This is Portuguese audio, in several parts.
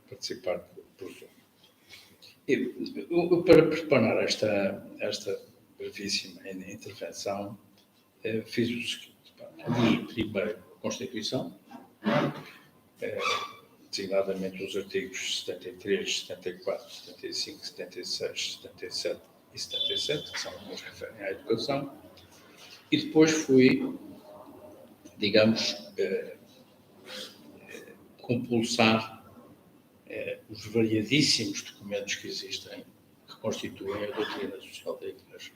participar por Zoom. Para preparar esta brevíssima intervenção, fiz o seguinte. Li primeiro a Constituição, designadamente os artigos 73, 74, 75, 76, 77 e 77, que são os que referem à educação, e depois fui, digamos, compulsar os variadíssimos documentos que existem, que constituem a doutrina social da Igreja.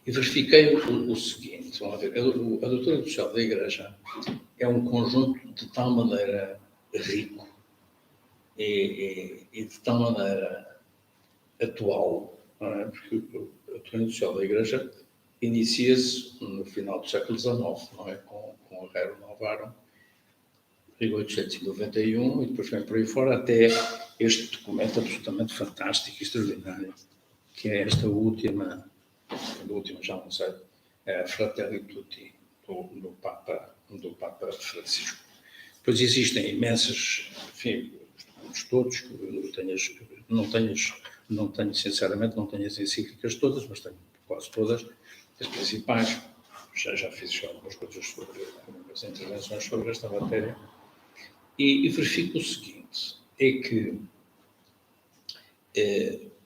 E verifiquei o seguinte, vamos ver, a doutrina social da Igreja é um conjunto de tal maneira rico e de tal maneira atual, não é? Porque a doutrina social da Igreja inicia-se no final do século XIX, não é? Com a Rerum Novarum, 1891, e depois vem por aí fora até este documento absolutamente fantástico e extraordinário, que é esta última, já não sei, é a Fratelli Tutti, do Papa Francisco. Depois existem imensas, enfim, todos, não tenho sinceramente, não tenho as encíclicas todas, mas tenho quase todas, as principais. Já fiz algumas coisas sobre, algumas intervenções sobre esta matéria. E verifico o seguinte, é que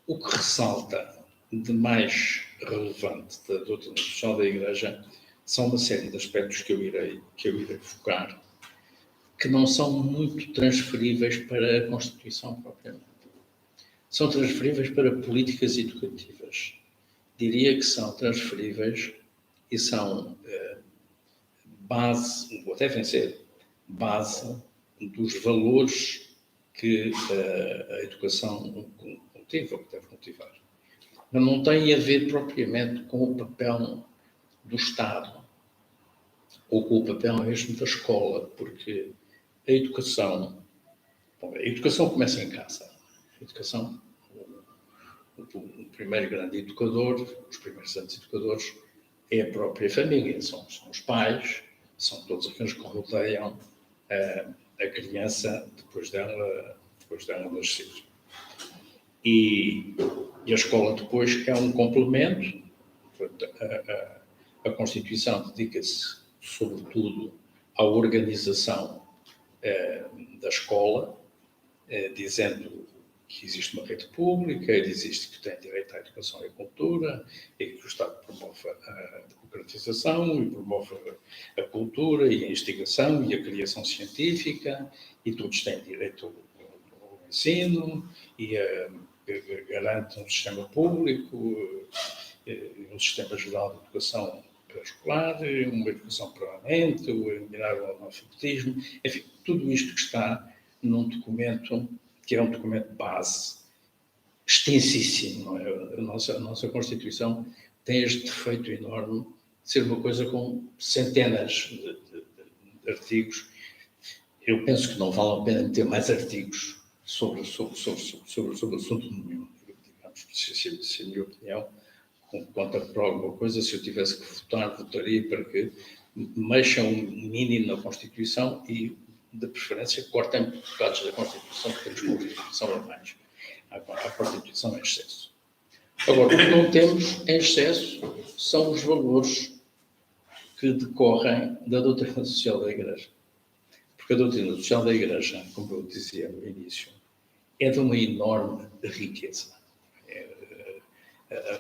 o que ressalta de mais relevante da doutrina social da Igreja são uma série de aspectos que eu irei focar, que não são muito transferíveis para a Constituição propriamente. São transferíveis para políticas educativas. Diria que são transferíveis e são base, ou devem ser base dos valores que a educação cultiva, ou que deve cultivar. Mas não tem a ver propriamente com o papel do Estado ou com o papel mesmo da escola, porque a educação começa em casa. A educação, o primeiro grande educador, os primeiros grandes educadores, é a própria família, são os pais, são todos aqueles que rodeiam a criança depois dela nascer. E a escola depois é um complemento. A Constituição dedica-se, sobretudo, à organização da escola, dizendo que existe uma rede pública, existe que tem direito à educação e à cultura, e que o Estado promove a democratização e promove a cultura e a investigação e a criação científica, e todos têm direito ao ensino, e garante um sistema público, um sistema geral de educação pré-escolar, uma educação permanente, eliminar o analfabetismo, enfim, tudo isto que está num documento que é um documento base, extensíssimo, não é? A nossa Constituição tem este defeito enorme de ser uma coisa com centenas de artigos. Eu penso que não vale a pena ter mais artigos sobre assunto nenhum. Digamos, se a minha opinião conta para alguma coisa, se eu tivesse que votar, votaria para que mexam um mínimo na Constituição e, de preferência, cortem bocados da Constituição, que temos Constituição a mais. A Constituição é excesso. Agora, o que não temos em excesso são os valores que decorrem da doutrina social da Igreja. Porque a doutrina social da Igreja, como eu dizia no início, é de uma enorme riqueza.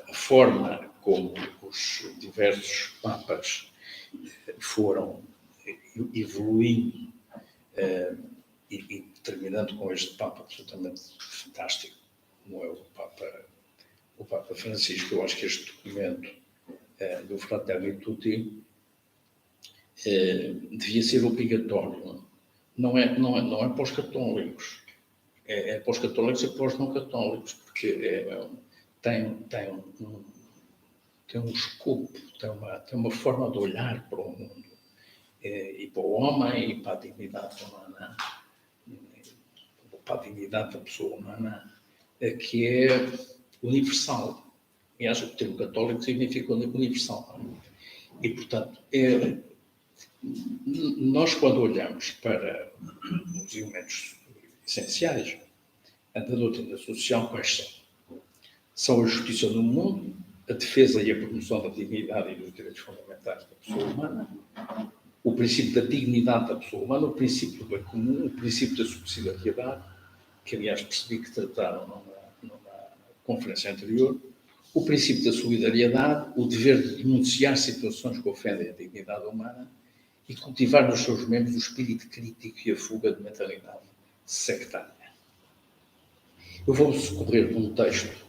A forma como os diversos papas foram evoluindo e terminando com este Papa absolutamente fantástico, como é o Papa Francisco. Eu acho que este documento do Fratelli Tutti devia ser obrigatório. Não é para os católicos. É para os católicos e para os não católicos, porque tem um escopo, tem uma forma de olhar para o mundo, e para o homem, e para a dignidade humana, para a dignidade da pessoa humana, que é universal. Aliás, o termo católico significa universal. E, portanto, nós, quando olhamos para os elementos essenciais da doutrina social, quais são? São a justiça no mundo, a defesa e a promoção da dignidade e dos direitos fundamentais da pessoa humana, o princípio da dignidade da pessoa humana, o princípio do bem comum, o princípio da subsidiariedade, que aliás percebi que trataram numa conferência anterior, o princípio da solidariedade, o dever de denunciar situações que ofendem a dignidade humana e cultivar nos seus membros o espírito crítico e a fuga de mentalidade sectária. Eu vou socorrer de um texto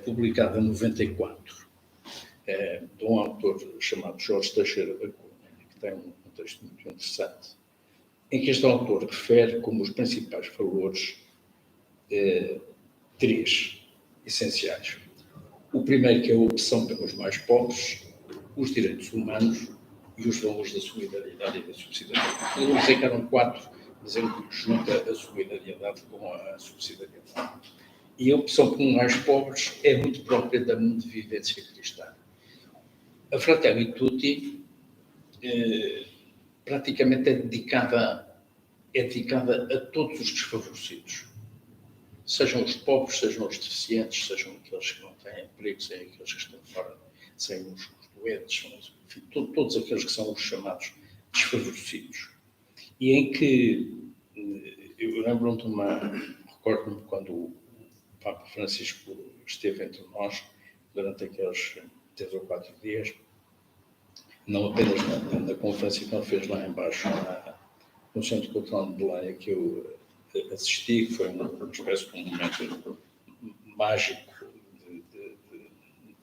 publicado em 94, de um autor chamado Jorge Teixeira da Cunha, que tem um texto muito interessante, em que este autor refere como os principais valores três essenciais. O primeiro, que é a opção pelos mais pobres, os direitos humanos e os valores da solidariedade e da subsidiariedade. Eu não sei que eram quatro, mas ele junta a solidariedade com a subsidiariedade. E a opção pelos mais pobres é muito própria da vivência cristã. A Fratelli Tutti praticamente é dedicada a todos os desfavorecidos. Sejam os pobres, sejam os deficientes, sejam aqueles que não têm emprego, sejam aqueles que estão fora, sejam os doentes, enfim, todos aqueles que são os chamados desfavorecidos. E em que, eu recordo-me quando o Papa Francisco esteve entre nós, durante aqueles 3 ou 4 dias, não apenas na conferência que ele fez lá embaixo, no Centro Cultural de Belém, que eu assisti, que foi uma espécie de um momento mágico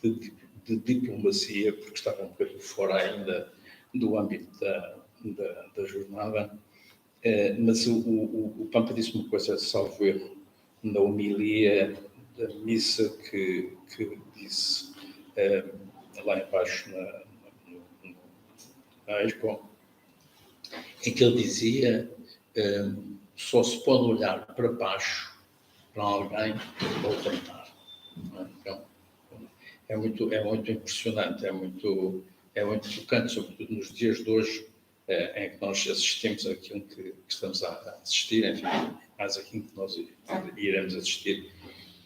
de diplomacia, porque estava um bocadinho fora ainda do âmbito da jornada, mas o Papa disse uma coisa, salvo erro, na homilia da missa que disse lá embaixo na Expo, em que ele dizia só se pode olhar para baixo para alguém ou tentar. Então, é muito impressionante, é muito tocante, sobretudo nos dias de hoje, em que nós assistimos àquilo que estamos a assistir, enfim, mais aquilo que nós iremos assistir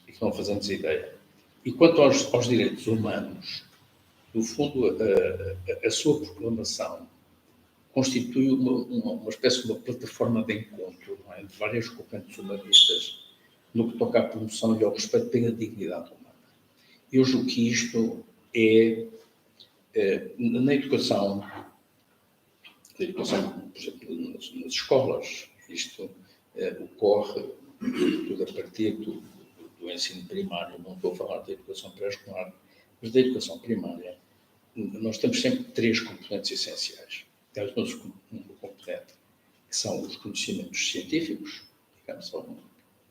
e que não fazemos ideia. E quanto aos direitos humanos, no fundo, a sua proclamação constitui uma espécie de uma plataforma de encontro, não é, de várias correntes humanistas no que toca à promoção e ao respeito pela dignidade humana. Eu julgo que isto na educação, por exemplo, nas escolas, isto ocorre tudo a partir do ensino primário, não estou a falar da educação pré-escolar, mas da educação primária. Nós temos sempre 3 componentes essenciais. Temos um componente que são os conhecimentos científicos, digamos, um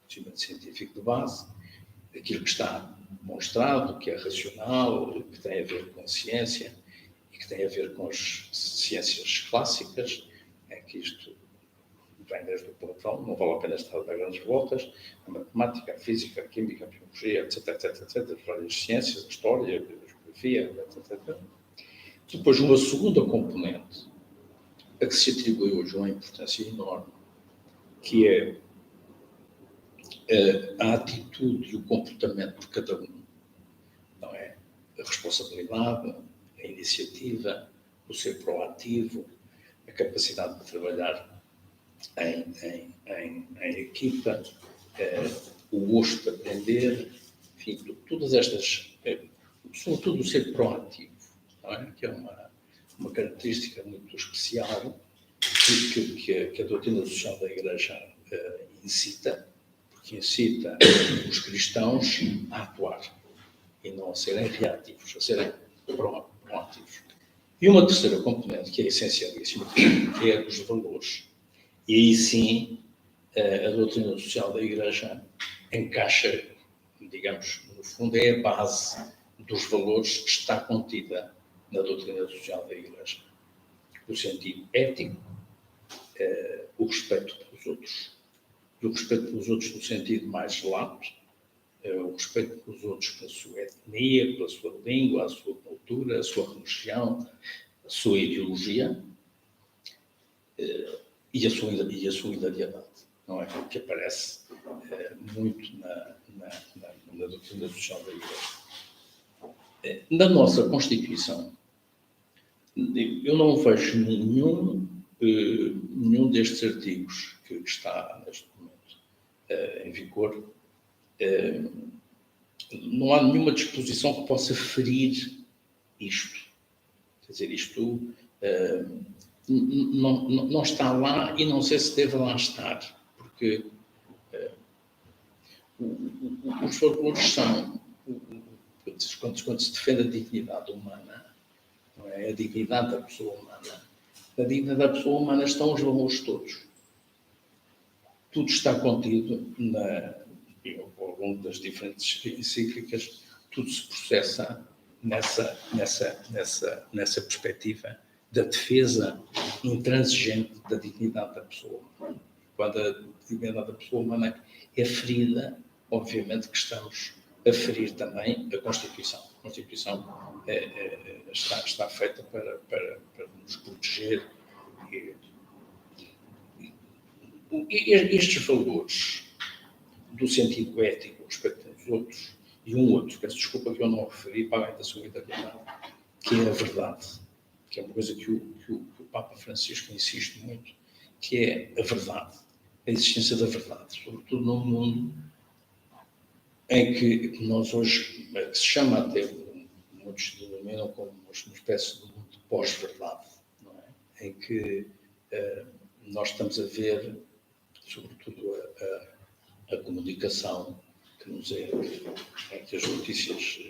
conhecimento científico de base, aquilo que está demonstrado, que é racional, que tem a ver com a ciência e que tem a ver com as ciências clássicas, que isto vem desde o Platão, não vale a pena estar a dar grandes voltas, a matemática, a física, a química, a biologia, etc, as várias ciências, a história, a geografia, etc. Depois, uma segunda componente, a que se atribui hoje uma importância enorme, que é a atitude e o comportamento de cada um, não é? A responsabilidade, a iniciativa, o ser proativo, a capacidade de trabalhar em equipa, o gosto de aprender, enfim, todas estas, sobretudo o ser proativo, não é? Que é uma característica muito especial que a doutrina social da Igreja incita, porque incita os cristãos a atuar e não a serem reativos, a serem proativos. E uma terceira componente, que é essencialíssima, que é os valores. E aí sim, a doutrina social da Igreja encaixa, digamos, no fundo é a base dos valores que está contida na doutrina social da Igreja. O sentido ético, o respeito pelos outros. E o respeito pelos outros no sentido mais lato, o respeito pelos outros pela sua etnia, pela sua língua, a sua cultura, a sua religião, a sua ideologia, e a solidariedade, não é? Que aparece muito na doutrina social da Igreja. Na nossa Constituição, eu não vejo nenhum destes artigos que está neste momento em vigor. Não há nenhuma disposição que possa ferir isto. Quer dizer, isto não está lá e não sei se deve lá estar, porque os valores são, quando se defende a dignidade humana, não é? A dignidade da pessoa humana. Na dignidade da pessoa humana estão os valores todos. Tudo está contido ao longo das diferentes encíclicas, tudo se processa nessa perspectiva da defesa intransigente da dignidade da pessoa humana. Quando a dignidade da pessoa humana é ferida, obviamente que estamos a ferir também a Constituição. A Constituição está feita para nos proteger. Estes valores do sentido ético respeito dos outros, e um outro, peço desculpa que eu não referi, para além da solidariedade, que é a verdade, que é uma coisa que o Papa Francisco insiste muito, que é a verdade, a existência da verdade, sobretudo num mundo em que nós hoje, que se chama até, muitos denominam como uma espécie de mundo de pós-verdade, não é? Em que nós estamos a ver, sobretudo, a comunicação que nos que as notícias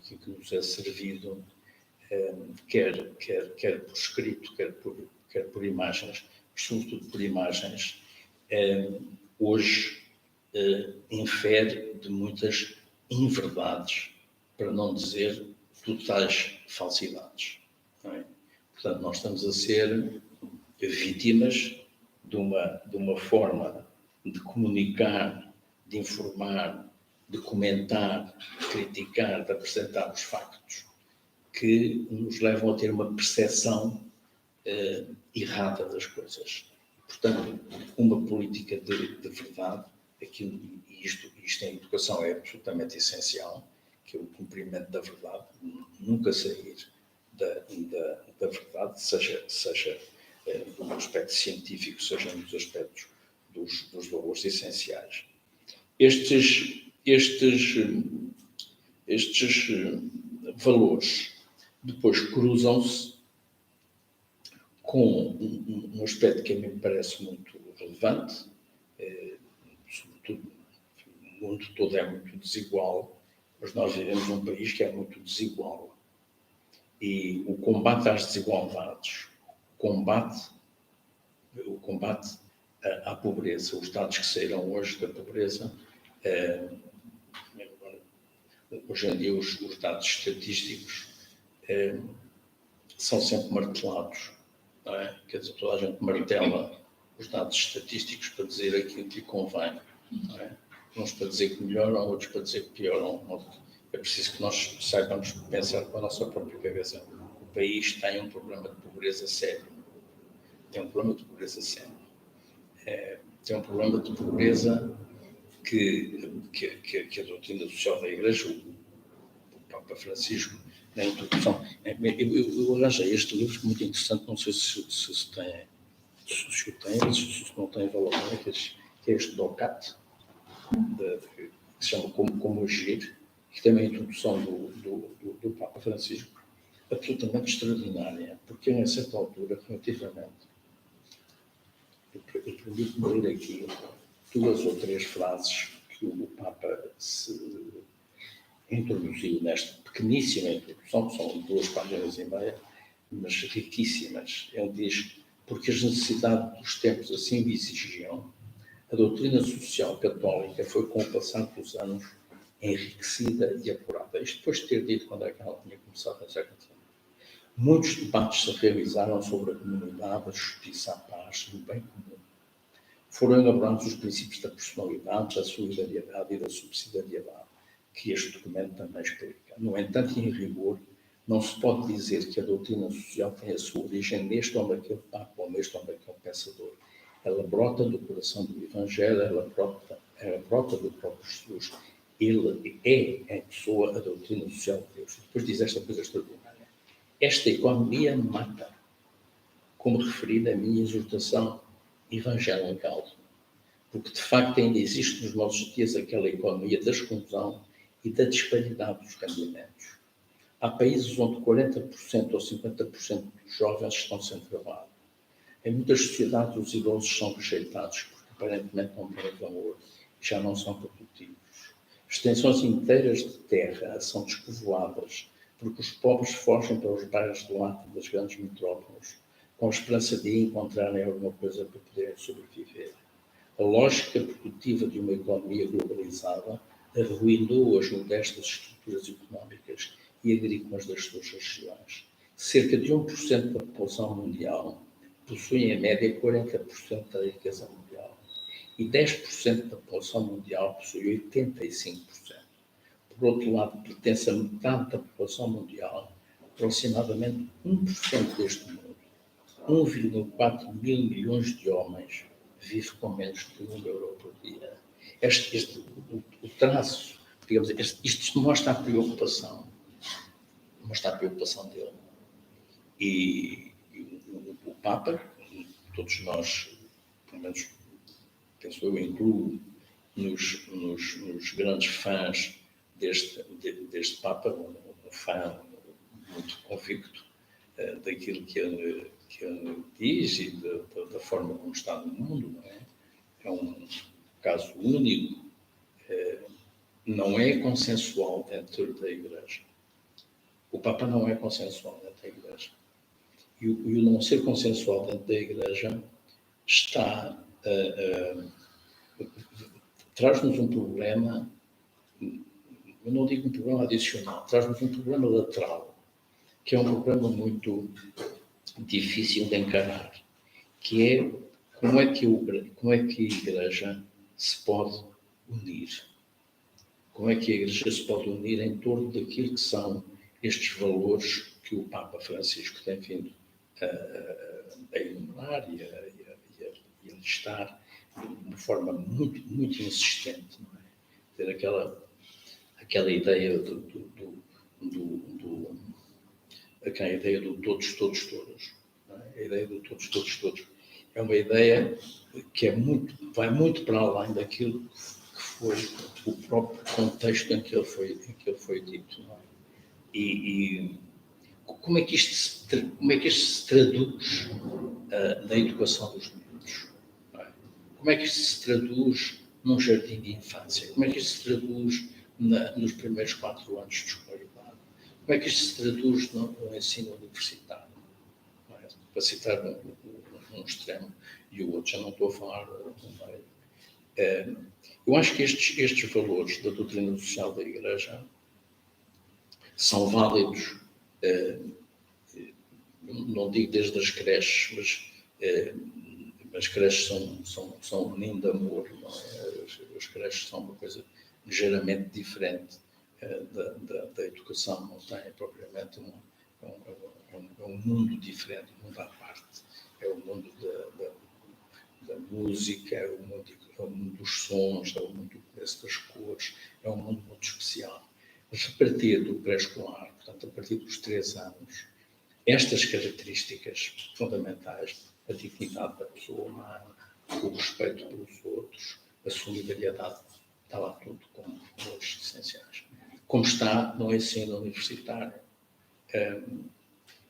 que nos é servido, quer por escrito, quer por imagens, sobretudo por imagens, hoje infere de muitas inverdades, para não dizer totais falsidades. Não é? Portanto, nós estamos a ser vítimas de uma forma de comunicar, de informar, de comentar, de criticar, de apresentar os factos, que nos levam a ter uma percepção errada das coisas. Portanto, uma política de verdade, e isto em educação é absolutamente essencial, que é o cumprimento da verdade, nunca sair da verdade, seja no aspecto científico, seja nos aspectos dos valores essenciais. Estes valores depois cruzam-se com um aspecto que a mim me parece muito relevante, sobretudo o mundo todo é muito desigual, mas nós vivemos num país que é muito desigual. E o combate às desigualdades, o combate à pobreza, os dados que saíram hoje da pobreza, hoje em dia os dados estatísticos são sempre martelados, não é? Quer dizer, toda a gente martela os dados estatísticos para dizer aquilo que lhe convém, não é? Uns para dizer que melhoram, outros para dizer que pioram. É preciso que nós saibamos pensar com a nossa própria cabeça. O país tem um problema de pobreza sério. Tem um problema de pobreza sério. Tem um problema de pobreza que a doutrina social da Igreja, o Papa Francisco, na introdução. Eu arranjei este livro muito interessante, não sei se o tem, se não tem valor, que é este do CAT, que se chama Como Agir, que tem uma introdução do Papa Francisco absolutamente extraordinária, porque a certa altura, relativamente, eu permito-me ler aqui 2 ou 3 frases que o Papa se introduziu nesta pequeníssima introdução, que são 2 páginas e meia, mas riquíssimas. Ele diz: porque as necessidades dos tempos assim o exigiam, a doutrina social católica foi, com o passar dos anos, enriquecida e apurada. Isto depois de ter dito quando é que ela tinha começado no século XIX. Muitos debates se realizaram sobre a comunidade, a justiça, a paz e o bem comum. Foram elaborados os princípios da personalidade, da solidariedade e da subsidiariedade, que este documento também explica. No entanto, em rigor, Não se pode dizer que a doutrina social tem a sua origem neste ou naquele Papa, ou neste ou naquele pensador. Ela brota do coração do Evangelho, ela brota do próprio Jesus. Ele é em pessoa a doutrina social de Deus. Depois diz esta coisa extraordinária. Esta economia mata, como referi na minha exortação evangelical, porque de facto ainda existe nos nossos dias aquela economia da exclusão e da disparidade dos rendimentos. Há países onde 40% ou 50% dos jovens estão sem trabalho. Em muitas sociedades os idosos são rejeitados porque aparentemente não têm valor e já não são produtivos. Extensões inteiras de terra são despovoadas porque os pobres fogem para os bairros de lata das grandes metrópoles com a esperança de encontrarem alguma coisa para poderem sobreviver. A lógica produtiva de uma economia globalizada arruinou as modestas estruturas económicas e agrícolas das suas regiões. Cerca de 1% da população mundial possui, em média, 40% da riqueza mundial e 10% da população mundial possui 85%. Por outro lado, pertence a metade da população mundial, aproximadamente 1% deste mundo. 1,4 mil milhões de homens vive com menos de €1 por dia. O traço, digamos, isto mostra a preocupação dele. E o Papa, todos nós, pelo menos, penso eu, incluo nos grandes fãs deste Papa, um fã muito convicto daquilo que ele diz e da forma como está no mundo, não é? É um caso único, não é consensual dentro da Igreja. O Papa não é consensual dentro da Igreja. E o não ser consensual dentro da Igreja traz-nos um problema, eu não digo um problema adicional, traz-nos um problema lateral, que é um problema muito difícil de encarar, que é como é que a Igreja se pode unir? Como é que a Igreja se pode unir em torno daquilo que são estes valores que o Papa Francisco tem vindo a enumerar e a listar de uma forma muito, muito insistente, não é? Ter aquela ideia aquela ideia do todos, todos, todos. A ideia do todos, todos, todos. É uma ideia que vai muito para além daquilo que foi o próprio contexto em que ele foi dito. Não é? E como é que isto se traduz na educação dos meninos? Não é? Como é que isto se traduz num jardim de infância? Como é que isto se traduz nos primeiros 4 anos de escolaridade? Como é que isto se traduz no ensino universitário? Não é? Para citar um extremo e o outro, já não estou a falar no meio. Eu acho que estes valores da doutrina social da Igreja são válidos, não digo desde as creches, mas as creches são um ninho de amor, não é? As creches são uma coisa ligeiramente diferente da educação, não tem propriamente um mundo diferente, um mundo à parte. É o mundo da música, é o mundo dos sons, é o mundo das cores, é um mundo muito especial. Mas a partir do pré-escolar, portanto, a partir dos 3 anos, estas características fundamentais, a dignidade da pessoa humana, o respeito pelos outros, a solidariedade, está lá tudo como valores essenciais. Como está no ensino universitário.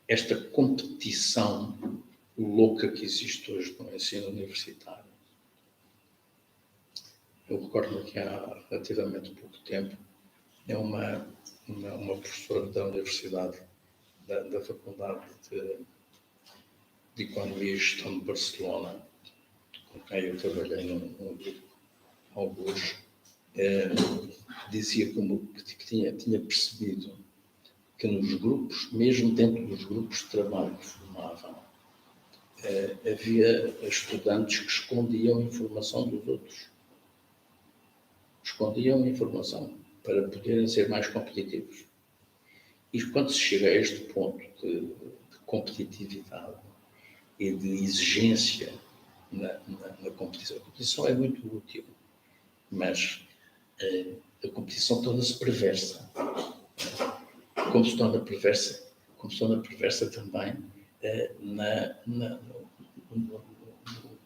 Esta competição louca que existe hoje no ensino universitário. Eu recordo-me que há relativamente pouco tempo, é uma professora da Universidade, da Faculdade de Economia e Gestão de Barcelona, com quem eu trabalhei num grupo, alguns, dizia que tinha percebido que nos grupos, mesmo dentro dos grupos de trabalho que formavam, havia estudantes que escondiam informação dos outros. Escondiam informação para poderem ser mais competitivos. E quando se chega a este ponto de competitividade e de exigência na competição, a competição é muito útil, mas a competição torna-se perversa. Como se torna perversa também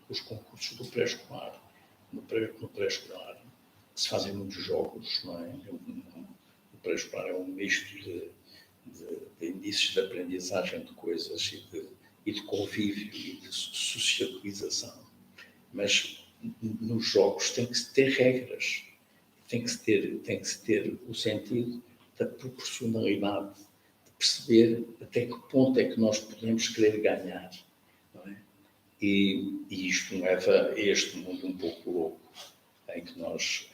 nos concursos do pré-escolar. No pré-escolar se fazem muitos jogos, não é? O pré-escolar é um misto de indícios de aprendizagem de coisas e de convívio e de socialização. Mas nos jogos tem que se ter regras, tem que se ter o sentido da proporcionalidade, de perceber até que ponto é que nós podemos querer ganhar, não é? E isto leva a este mundo um pouco louco em que nós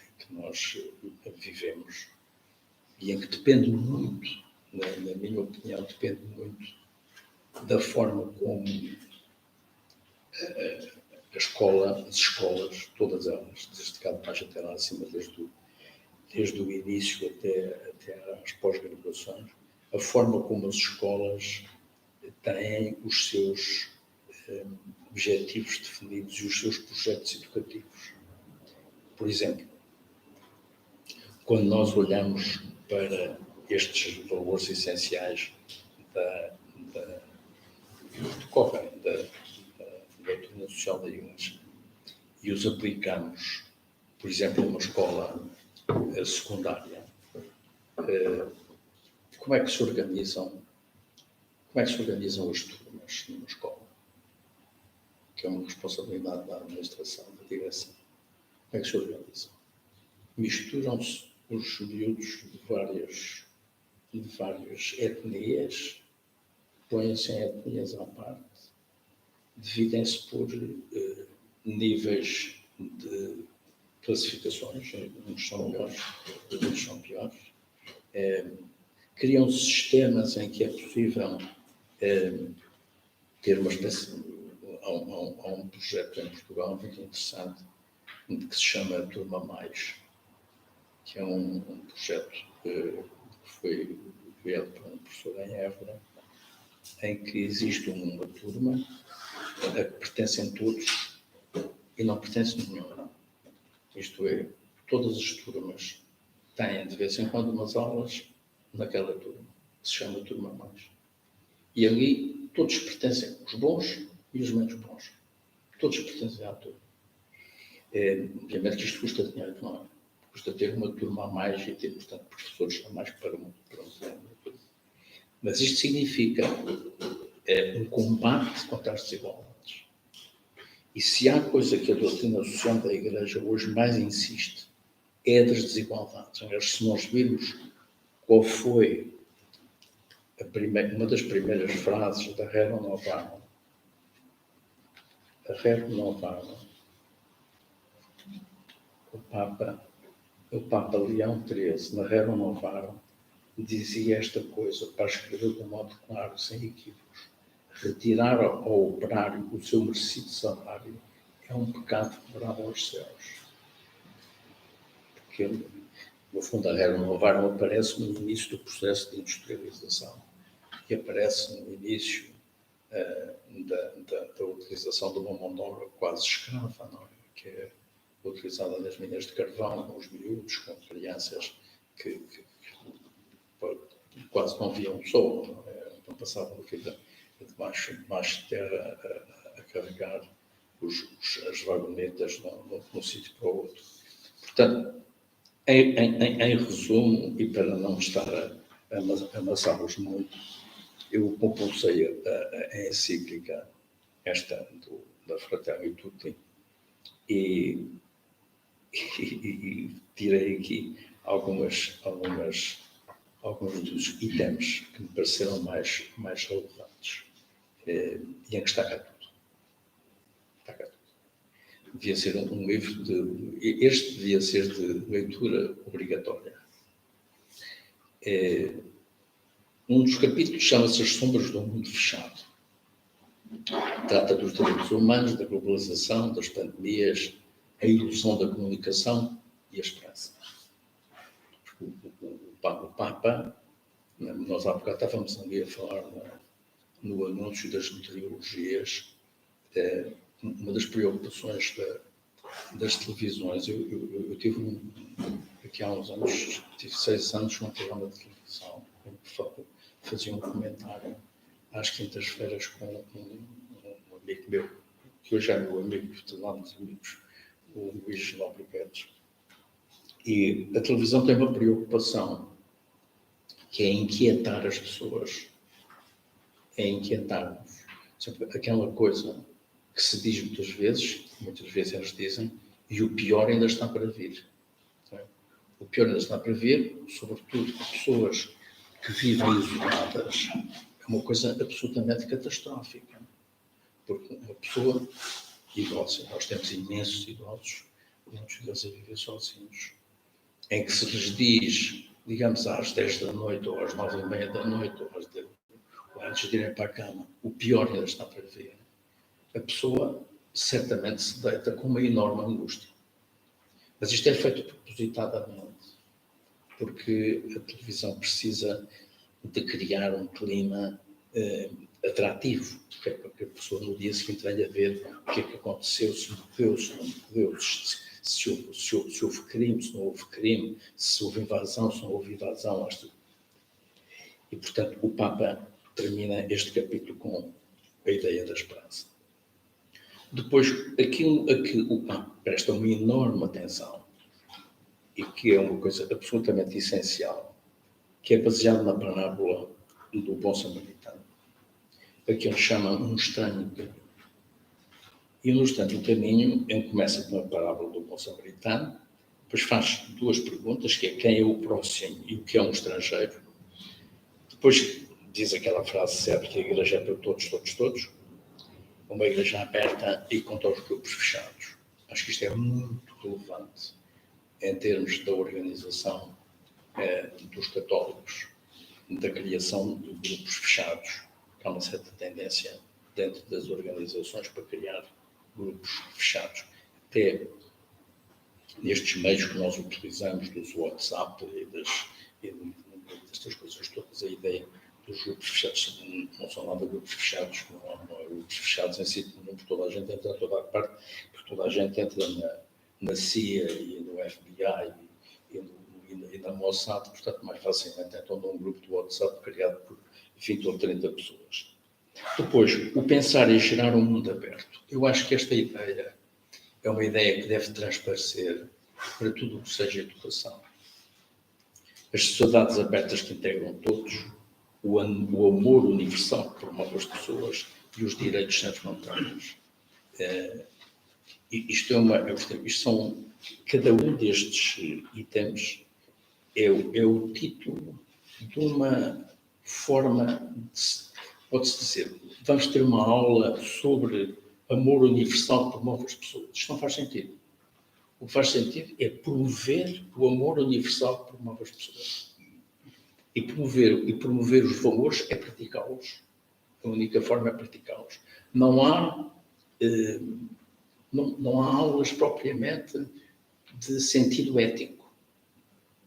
vivemos e em que depende muito, na minha opinião, depende muito da forma como as escolas, todas elas, desde cá de baixo até lá acima, desde o início até às pós-graduações, a forma como as escolas têm os seus objetivos definidos e os seus projetos educativos. Por exemplo, quando nós olhamos para estes valores essenciais que decorrem da doutrina social da Igreja e os aplicamos, por exemplo, numa escola secundária, como é que se organizam as turmas numa escola? Que é uma responsabilidade da administração, da direção. Como é que se organizam? Misturam-se os miúdos de várias etnias, põem-se em etnias à parte, dividem-se por níveis de classificações, uns são melhores, outros são piores. Criam sistemas em que é possível ter uma espécie. Há um projeto em Portugal muito interessante que se chama Turma Mais, que é um projeto que foi criado por um professor em Évora, em que existe uma turma a que pertencem todos e não pertence nenhuma. Isto é, todas as turmas têm de vez em quando umas aulas naquela turma, que se chama Turma Mais. E ali todos pertencem, os bons e os menos bons. Todos pertencem à turma. Obviamente que isto custa dinheiro, não é? Custa ter uma turma a mais e ter, portanto, professores a mais para um plano. Mas isto significa um combate contra as desigualdades. E se há coisa que a doutrina social da Igreja hoje mais insiste, é das desigualdades. Aliás, se nós virmos qual foi uma das primeiras frases da Rerum Novarum, a Rerum Novarum, o Papa Leão XIII, na Rerum Novarum, dizia esta coisa, para escrever de um modo claro, sem equívocos: retirar ao operário o seu merecido salário é um pecado favorável aos céus. Porque, no fundo, a Rerum Novarum aparece no início do processo de industrialização e aparece no início da utilização de uma mão de obra quase escrava, não é? Que é utilizada nas minas de carvão, com os miúdos, com crianças que quase não viam sol, não passavam a vida debaixo de terra a carregar as vagonetas de um sítio para o outro. Portanto, em resumo, e para não estar a amassá-los muito, eu compulsei a encíclica esta da Fratelli Tutti e tirei aqui alguns dos itens que me pareceram mais relevantes e em que está cá tudo. Está cá tudo. Devia ser um livro este devia ser de leitura obrigatória. Um dos capítulos chama-se As Sombras do Mundo Fechado. Trata dos direitos humanos, da globalização, das pandemias, a ilusão da comunicação e a esperança. O Papa Nós há bocado estávamos ali a falar no anúncio das meteorologias. Uma das preocupações das televisões, eu tive aqui há uns anos, tive 6 anos num programa de televisão, em que fazia um comentário às quintas-feiras com um amigo meu, que hoje é meu amigo, de lá dos amigos, o Luís Nobre Guedes. E a televisão tem uma preocupação, que é inquietar as pessoas, é inquietar-nos. Aquela coisa que se diz muitas vezes eles dizem, e o pior ainda está para vir. O pior ainda está para vir, sobretudo para pessoas que vivem isoladas, é uma coisa absolutamente catastrófica. Porque uma pessoa idosa, nós temos imensos idosos, muitos deles a viver sozinhos, em que se lhes diz, digamos, às 10 da noite, ou às 9h30 da noite, ou antes de irem para a cama, o pior ainda está para vir, a pessoa certamente se deita com uma enorme angústia. Mas isto é feito propositadamente, porque a televisão precisa de criar um clima atrativo, que é para que a pessoa no dia seguinte venha ver o que é que aconteceu, se morreu, se não morreu, se houve crime, se não houve crime, se houve invasão, se não houve invasão. E, portanto, o Papa termina este capítulo com a ideia da esperança. Depois, aquilo a que o Papa presta uma enorme atenção, e que é uma coisa absolutamente essencial, que é baseado na parábola do bom samaritano, a que ele chama um estranho caminho. E no estranho caminho, ele começa com a parábola do bom samaritano, depois faz 2 perguntas, que é quem é o próximo e o que é um estrangeiro. Depois diz aquela frase certa, que a igreja é para todos, todos, todos. Uma igreja aberta e contra os grupos fechados. Acho que isto é muito relevante em termos da organização dos católicos, da criação de grupos fechados. Há uma certa tendência dentro das organizações para criar grupos fechados. Até nestes meios que nós utilizamos, dos WhatsApp e destas coisas todas, a ideia dos grupos fechados não são nada grupos fechados, não é grupos fechados em si, porque toda a gente entra a toda a parte, porque toda a gente entra na CIA e no FBI e na Mossad, portanto, mais facilmente entram num grupo de WhatsApp criado por 20 ou 30 pessoas. Depois, o pensar em gerar um mundo aberto. Eu acho que esta ideia é uma ideia que deve transparecer para tudo o que seja educação. As sociedades abertas que integram todos, o amor universal que promove as pessoas e os direitos sem fronteiras. Isto são, cada um destes itens é o título de uma forma, pode-se dizer, vamos ter uma aula sobre amor universal que promove as pessoas. Isto não faz sentido. O que faz sentido é promover o amor universal que promove as pessoas. E promover os valores é praticá-los. A única forma é praticá-los. Não há aulas propriamente de sentido ético.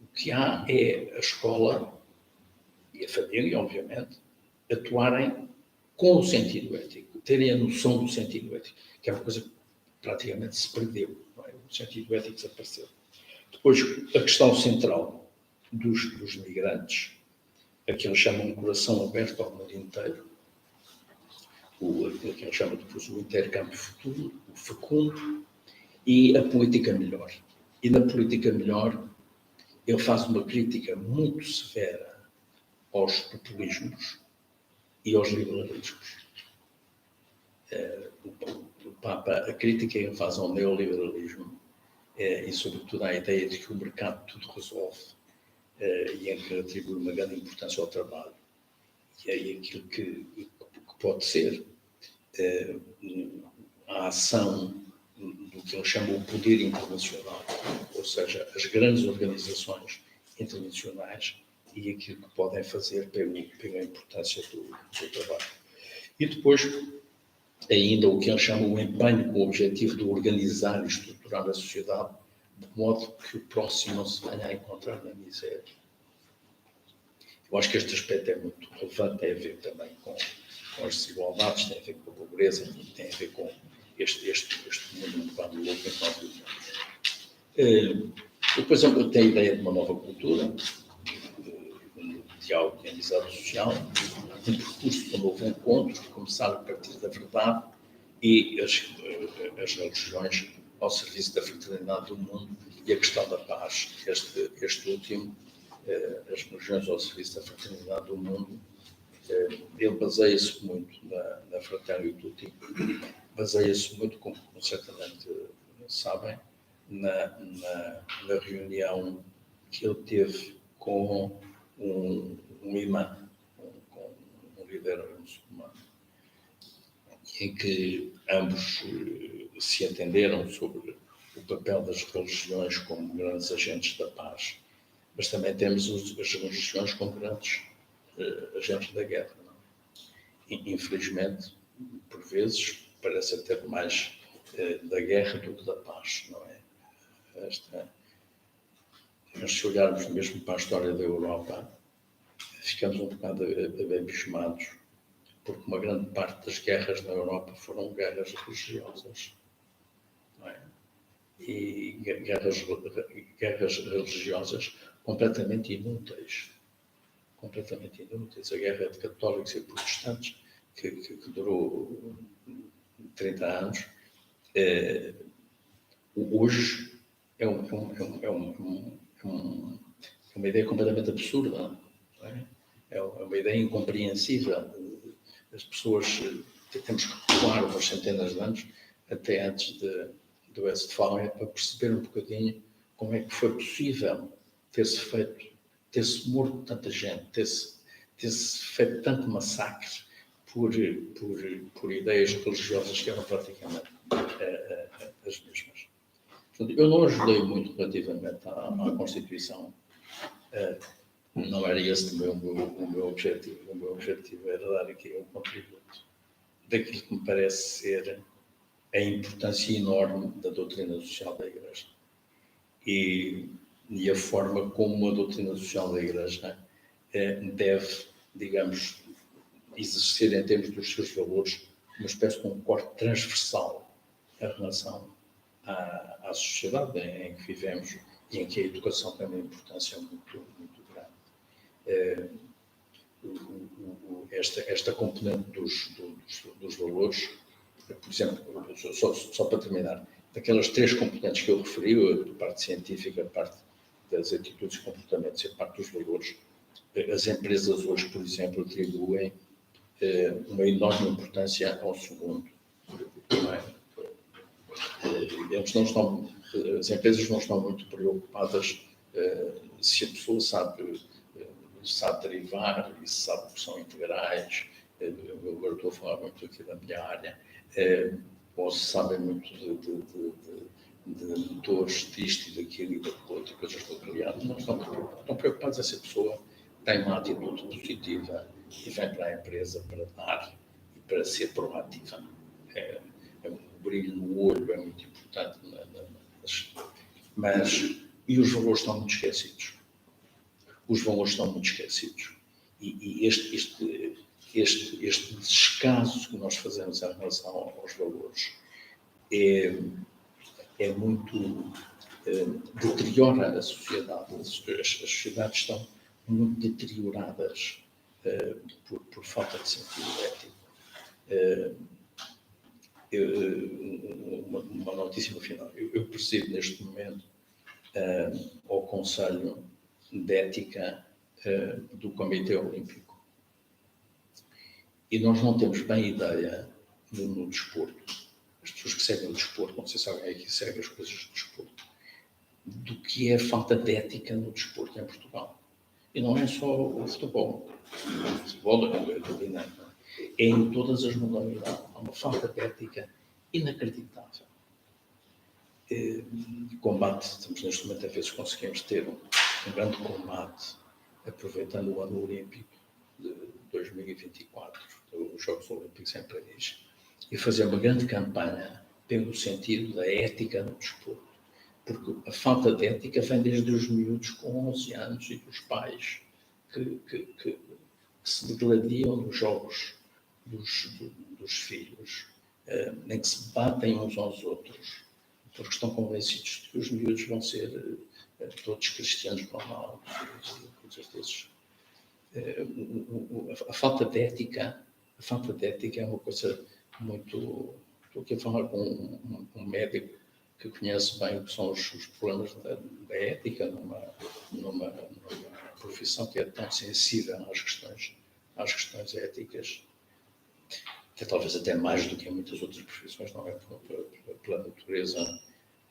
O que há é a escola e a família, obviamente, atuarem com o sentido ético, terem a noção do sentido ético, que é uma coisa que praticamente se perdeu. Não é? O sentido ético desapareceu. Depois, a questão central dos migrantes, a que eles chamam um coração aberto ao mundo inteiro, aquilo que eles chamam depois o intercâmbio futuro, o fecundo, e a política melhor. E na política melhor, ele faz uma crítica muito severa aos populismos e aos liberalismos. O Papa, a crítica que ele faz ao neoliberalismo e, sobretudo, à ideia de que o mercado tudo resolve e em que atribui uma grande importância ao trabalho. E aí aquilo que pode ser a ação do que ele chama o poder internacional, ou seja, as grandes organizações internacionais e aquilo que podem fazer pela importância do trabalho. E depois, ainda o que ele chama o empenho com o objetivo de organizar e estruturar a sociedade de modo que o próximo não se venha a encontrar na miséria. Eu acho que este aspecto é muito relevante, tem a ver também com as desigualdades, tem a ver com a pobreza, tem a ver com este mundo um bocado louco em que nós vivemos. Depois eu tenho a ideia de uma nova cultura, um diálogo e amizade social, um percurso de um novo encontro, começar a partir da verdade e as religiões ao serviço da fraternidade do mundo e a questão da paz. Este último, as religiões ao serviço da fraternidade do mundo, ele baseia-se muito na Fratelli Tutti, baseia-se muito, como certamente sabem, na reunião que ele teve com um imã, com um líder muçulmano, em que ambos se entenderam sobre o papel das religiões como grandes agentes da paz, mas também temos as religiões como grandes agentes da guerra. Não? E, infelizmente, por vezes, parece até mais da guerra do que da paz, não é? Mas se olharmos mesmo para a história da Europa, ficamos um bocado abismados, porque uma grande parte das guerras na Europa foram guerras religiosas, não é? E guerras religiosas completamente inúteis. Completamente inúteis. A guerra de católicos e protestantes, que durou 30 anos, hoje é uma ideia completamente absurda. Não é? É uma ideia incompreensível. As pessoas temos que recuar umas centenas de anos até antes do Westfália para perceber um bocadinho como é que foi possível ter-se morto tanta gente, ter-se feito tanto massacre por ideias religiosas que eram praticamente as mesmas. Portanto, eu não ajudei muito relativamente à Constituição. Não era esse o meu objetivo. O meu objetivo era dar aqui um contributo daquilo que me parece ser a importância enorme da doutrina social da Igreja e a forma como a doutrina social da Igreja deve, digamos, exercer em termos dos seus valores uma espécie de um corte transversal em relação à sociedade em que vivemos e em que a educação tem uma importância muito, muito grande. Esta componente dos valores, por exemplo, só para terminar, daquelas 3 componentes que eu referi, a parte científica, a parte das atitudes e comportamentos e a parte dos valores, as empresas hoje, por exemplo, atribuem uma enorme importância ao segundo. Não é? As empresas não estão muito preocupadas se a pessoa sabe derivar e se sabe que são integrais. Eu agora estou a falar muito aqui da minha área. Ou se sabem muito de motores, disto e daquilo e daquilo, outras coisas que estão criadas. Não estão preocupados se a pessoa tem uma atitude positiva e vem para a empresa para dar e para ser proativa. O brilho no olho é muito importante, e os valores estão muito esquecidos. Os valores estão muito esquecidos. E este descaso que nós fazemos em relação aos valores é muito deteriora a sociedade. As sociedades estão muito deterioradas por falta de sentido ético. Uma notícia no final. Eu presido neste momento ao Conselho de Ética do Comitê Olímpico. E nós não temos bem ideia no desporto, as pessoas que seguem o desporto, não sei se alguém aqui segue as coisas do desporto, do que é a falta de ética no desporto em Portugal. E não é só o futebol. O futebol é dominante. É em todas as modalidades. Há uma falta de ética inacreditável. Combate, estamos neste momento, a vezes conseguimos ter um grande combate, aproveitando o ano olímpico de 2024, os Jogos Olímpicos em Paris, e fazer uma grande campanha pelo sentido da ética no desporto. Porque a falta de ética vem desde os miúdos com 11 anos e dos pais que se degladiam nos jogos dos filhos, em que se batem uns aos outros, porque estão convencidos de que os miúdos vão ser todos cristianos normais, coisas desses. A falta de ética é uma coisa muito... Estou aqui a falar com um médico que conhece bem o que são os problemas da ética numa profissão que é tão sensível às questões éticas, que talvez até mais do que em muitas outras profissões, não é? Pela natureza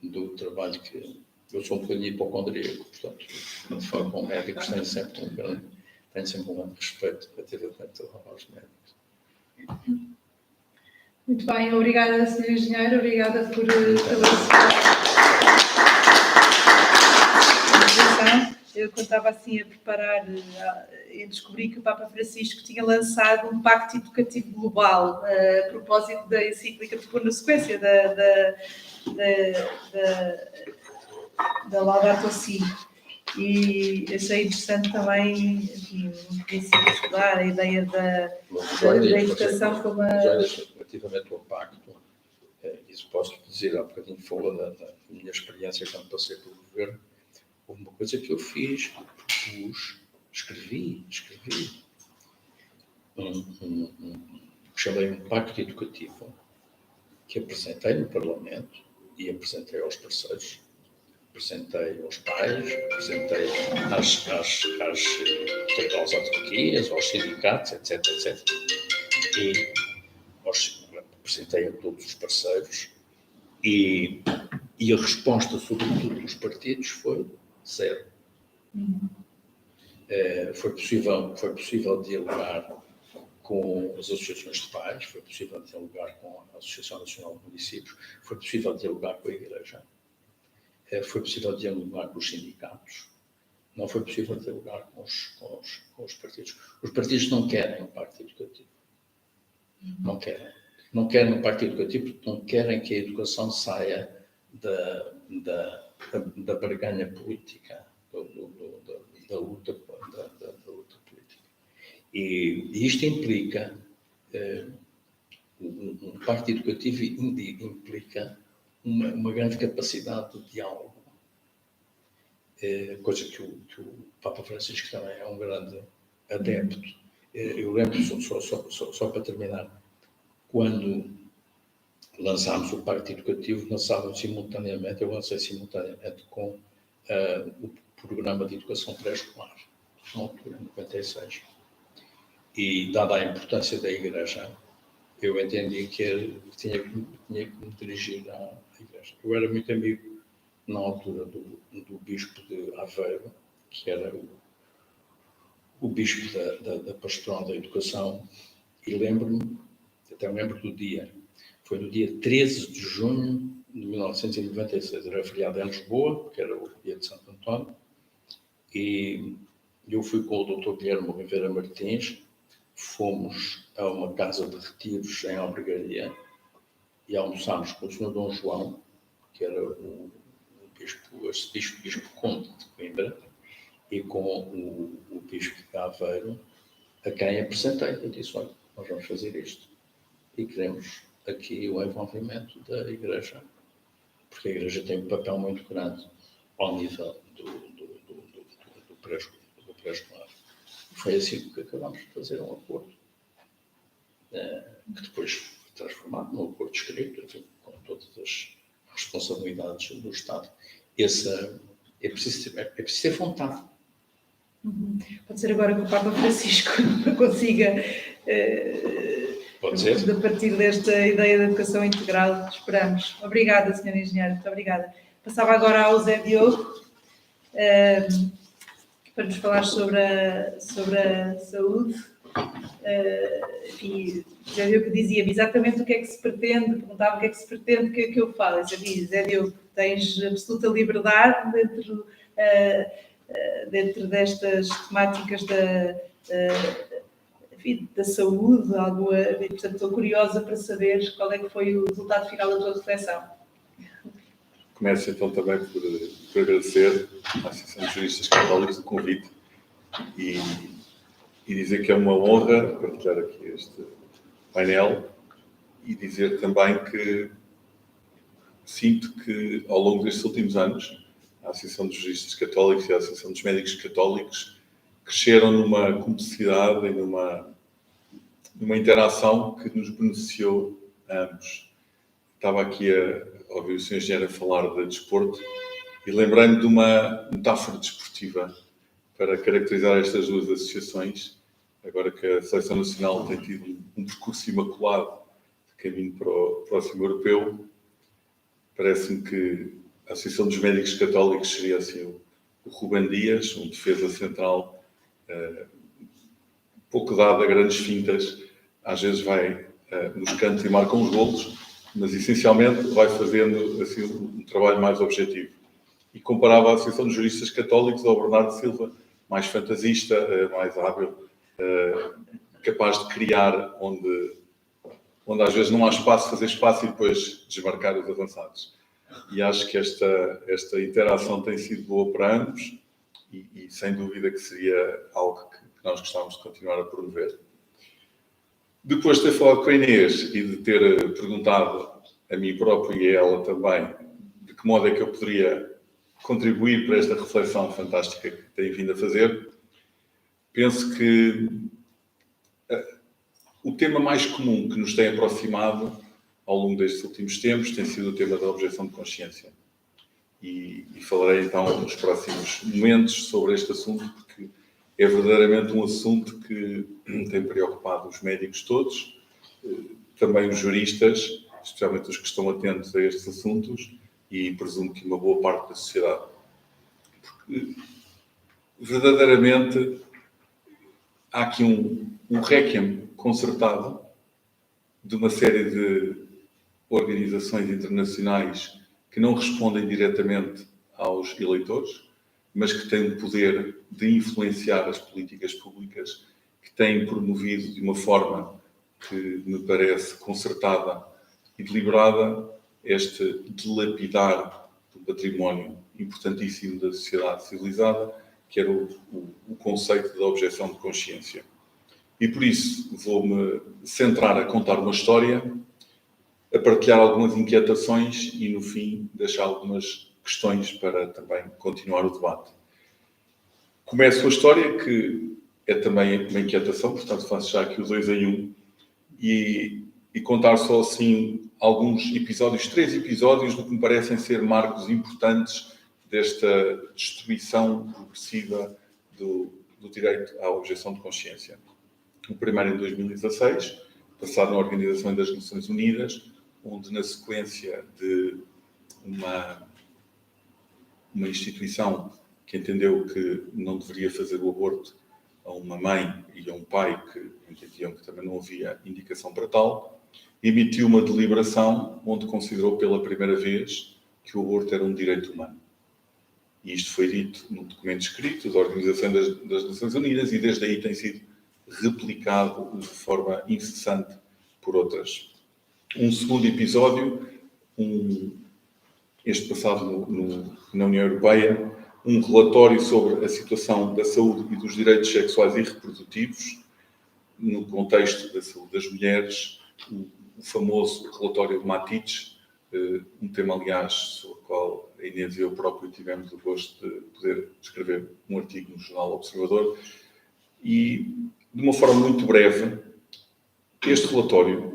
do trabalho que... Eu sou um bocadinho hipocondríaco, portanto, quando falo com médicos, tenho sempre um grande respeito relativamente aos médicos. Muito bem, obrigada, Sr. Engenheiro, obrigada pela sua Eu, quando estava assim a preparar, e descobri que o Papa Francisco tinha lançado um pacto educativo global a propósito da encíclica, na sequência da Laudato Si. E achei interessante também, enfim, um princípio escolar, a ideia da educação como uma... Relativamente ao pacto, isso posso dizer, há bocadinho falou da minha experiência quando passei pelo governo, houve uma coisa que eu fiz, escrevi chamei um pacto educativo, que apresentei no Parlamento e apresentei aos parceiros, apresentei aos pais, apresentei às autarquias, aos sindicatos, etc. E apresentei a todos os parceiros e a resposta, sobretudo dos partidos, foi zero. Foi possível dialogar com as associações de pais, foi possível dialogar com a Associação Nacional de Municípios, foi possível dialogar com a Igreja, foi possível dialogar com os sindicatos, não foi possível dialogar com os partidos. Os partidos não querem um pacto educativo. Não querem um pacto educativo porque não querem que a educação saia da barganha política, da luta política. E isto implica, um pacto educativo implica uma grande capacidade de diálogo, coisa que o Papa Francisco também é um grande adepto. Eu lembro, só para terminar, quando lançámos o pacto educativo, eu lancei simultaneamente com o programa de educação pré-escolar, na altura, em 96. E, dada a importância da Igreja, eu entendi que tinha que me dirigir à Igreja. Eu era muito amigo, na altura, do Bispo de Aveiro, que era o Bispo da Pastoral da Educação, e lembro do dia. Foi no dia 13 de junho de 1996. Era feriado em Lisboa, que era o dia de Santo António, e eu fui com o Dr. Guilherme Oliveira Martins, fomos a uma casa de retiros em Albergaria e almoçámos com o Sr. Dom João, que era o Bispo Conde de Coimbra, e com o Bispo de Aveiro, a quem apresentei. Eu disse: olha, nós vamos fazer isto e queremos aqui o envolvimento da Igreja, porque a Igreja tem um papel muito grande ao nível do pré-escolar. Foi assim que acabámos de fazer um acordo, que depois foi transformado num acordo escrito, enfim, com todas as responsabilidades do Estado. É preciso ter vontade. Pode ser agora que o Papa Francisco consiga, a partir desta ideia de educação integral, esperamos. Obrigada, Sr. Engenheiro, muito obrigada. Passava agora ao Zé Diogo, para nos falar sobre a saúde. Enfim, Zé Diogo dizia-me exatamente o que é que se pretende, perguntava o que é que se pretende que eu fale. Eu sabia: Zé Diogo, tens absoluta liberdade dentro destas temáticas da saúde, portanto, estou curiosa para saber qual é que foi o resultado final da tua reflexão. Começo então também por agradecer à Associação de Juristas Católicos o convite e e dizer que é uma honra partilhar aqui este painel e dizer também que sinto que, ao longo destes últimos anos, a Associação dos Juristas Católicos e a Associação dos Médicos Católicos cresceram numa cumplicidade e numa interação que nos beneficiou a ambos. Estava aqui a ouvir o Sr. Engenheiro a falar de desporto e lembrei-me de uma metáfora desportiva para caracterizar estas duas associações, agora que a Seleção Nacional tem tido um percurso imaculado de caminho para o próximo europeu. Parece-me que a Associação dos Médicos Católicos seria assim o Rubem Dias, um defesa central pouco dado a grandes fintas, às vezes vai nos cantos e marca uns golos, mas essencialmente vai fazendo assim, um trabalho mais objetivo. E comparava a Associação dos Juristas Católicos ao Bernardo Silva, mais fantasista, mais hábil, capaz de criar onde às vezes não há espaço, fazer espaço e depois desmarcar os avançados. E acho que esta interação tem sido boa para ambos e sem dúvida que seria algo que nós gostávamos de continuar a promover. Depois de ter falado com a Inês e de ter perguntado a mim próprio e a ela também de que modo é que eu poderia contribuir para esta reflexão fantástica que tenho vindo a fazer, penso que o tema mais comum que nos tem aproximado ao longo destes últimos tempos tem sido o tema da objeção de consciência. E falarei então nos próximos momentos sobre este assunto, porque é verdadeiramente um assunto que tem preocupado os médicos todos, também os juristas, especialmente os que estão atentos a estes assuntos, e presumo que uma boa parte da sociedade. Porque, verdadeiramente, há aqui um réquiem concertado de uma série de organizações internacionais que não respondem diretamente aos eleitores, mas que têm o poder de influenciar as políticas públicas, que têm promovido de uma forma que me parece concertada e deliberada este dilapidar do património importantíssimo da sociedade civilizada, que era o conceito da objeção de consciência. E por isso vou-me centrar a contar uma história, a partilhar algumas inquietações e, no fim, deixar algumas questões para também continuar o debate. Começo a história, que é também uma inquietação, portanto faço já aqui os 2 em 1, e contar só assim alguns episódios, 3 episódios do que me parecem ser marcos importantes desta destruição progressiva do direito à objeção de consciência. O primeiro em 2016, passado na Organização das Nações Unidas, onde na sequência de uma instituição que entendeu que não deveria fazer o aborto a uma mãe e a um pai que entendiam que também não havia indicação para tal, emitiu uma deliberação onde considerou pela primeira vez que o aborto era um direito humano. E isto foi dito num documento escrito da Organização das Nações Unidas e desde aí tem sido replicado de forma incessante por outras. Um segundo episódio, este passado na União Europeia, um relatório sobre a situação da saúde e dos direitos sexuais e reprodutivos no contexto da saúde das mulheres, o famoso relatório de Matites, um tema, aliás, sobre o qual a Inês e eu próprio tivemos o gosto de poder escrever um artigo no Jornal Observador. E, de uma forma muito breve, este relatório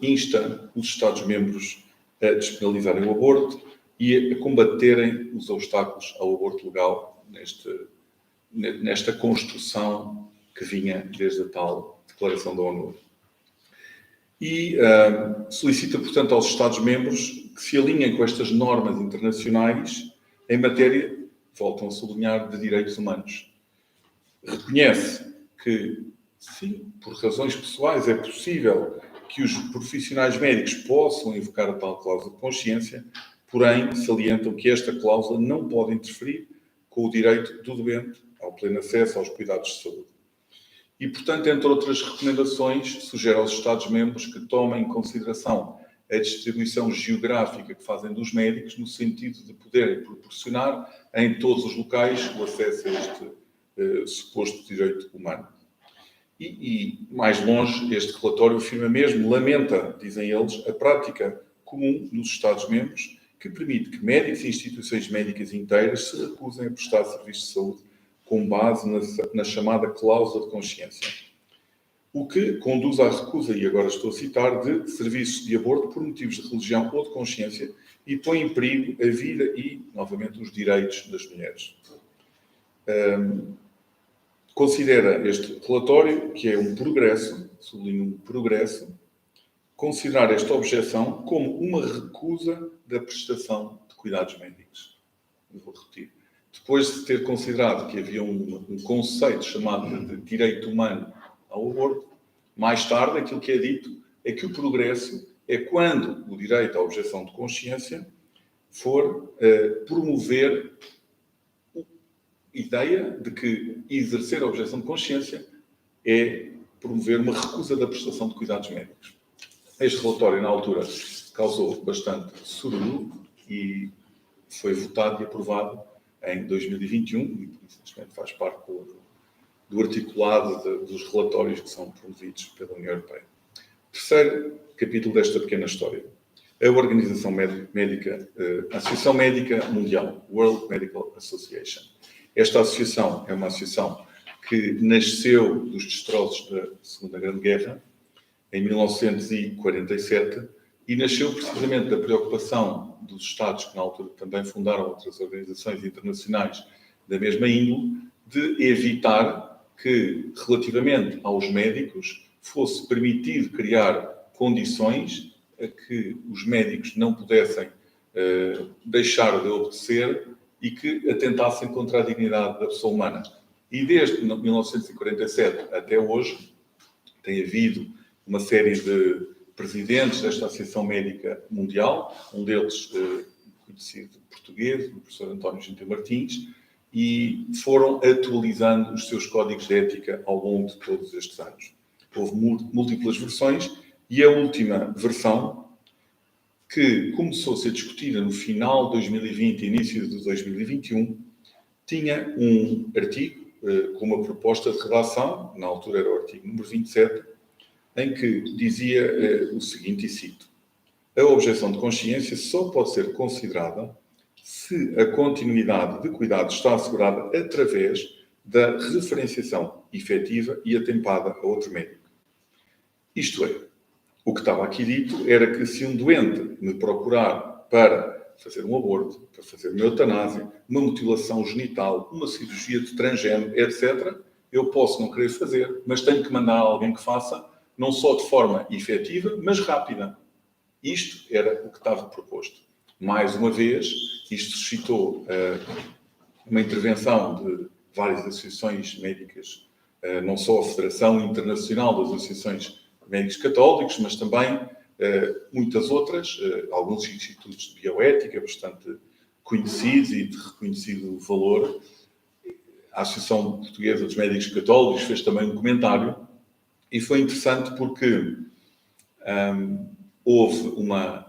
insta os Estados-membros a despenalizarem o aborto e a combaterem os obstáculos ao aborto legal nesta construção que vinha desde a tal Declaração da ONU. E solicita, portanto, aos Estados-membros que se alinhem com estas normas internacionais em matéria, voltam a sublinhar, de direitos humanos. Reconhece que, sim, por razões pessoais é possível que os profissionais médicos possam invocar a tal cláusula de consciência, porém salientam que esta cláusula não pode interferir com o direito do doente ao pleno acesso aos cuidados de saúde. E, portanto, entre outras recomendações, sugere aos Estados-membros que tomem em consideração a distribuição geográfica que fazem dos médicos, no sentido de poderem proporcionar em todos os locais o acesso a este suposto direito humano. E mais longe, este relatório afirma mesmo, lamenta, dizem eles, a prática comum nos Estados-membros que permite que médicos e instituições médicas inteiras se recusem a prestar serviços de saúde com base na chamada cláusula de consciência. O que conduz à recusa, e agora estou a citar, de serviços de aborto por motivos de religião ou de consciência e põe em perigo a vida e, novamente, os direitos das mulheres. Considera este relatório que é um progresso, sublinho um progresso, considerar esta objeção como uma recusa da prestação de cuidados médicos. Eu vou repetir. Depois de ter considerado que havia um conceito chamado de direito humano ao aborto, mais tarde aquilo que é dito é que o progresso é quando o direito à objeção de consciência for promover a ideia de que exercer a objeção de consciência é promover uma recusa da prestação de cuidados médicos. Este relatório, na altura, causou bastante sururu e foi votado e aprovado em 2021, e infelizmente faz parte do articulado dos relatórios que são promovidos pela União Europeia. Terceiro capítulo desta pequena história. A Organização Médica, a Associação Médica Mundial, World Medical Association. Esta associação é uma associação que nasceu dos destroços da Segunda Grande Guerra, em 1947, e nasceu precisamente da preocupação dos Estados, que na altura também fundaram outras organizações internacionais da mesma índole, de evitar que, relativamente aos médicos, fosse permitido criar condições a que os médicos não pudessem deixar de obedecer e que atentassem contra a dignidade da pessoa humana. E desde 1947 até hoje, tem havido uma série de presidentes desta Associação Médica Mundial, um deles conhecido português, o professor António Gentil Martins, e foram atualizando os seus códigos de ética ao longo de todos estes anos. Houve múltiplas versões e a última versão, que começou a ser discutida no final de 2020 e início de 2021, tinha um artigo com uma proposta de redação, na altura era o artigo número 27, em que dizia o seguinte, e cito: a objeção de consciência só pode ser considerada se a continuidade de cuidados está assegurada através da referenciação efetiva e atempada a outro médico. Isto é, o que estava aqui dito era que se um doente me procurar para fazer um aborto, para fazer uma eutanásia, uma mutilação genital, uma cirurgia de transgênero, etc., eu posso não querer fazer, mas tenho que mandar alguém que faça, não só de forma efetiva, mas rápida. Isto era o que estava proposto. Mais uma vez, isto suscitou uma intervenção de várias associações médicas, não só a Federação Internacional das Associações Médicos Católicos, mas também muitas outras, alguns institutos de bioética bastante conhecidos e de reconhecido valor. A Associação Portuguesa dos Médicos Católicos fez também um comentário e foi interessante porque houve uma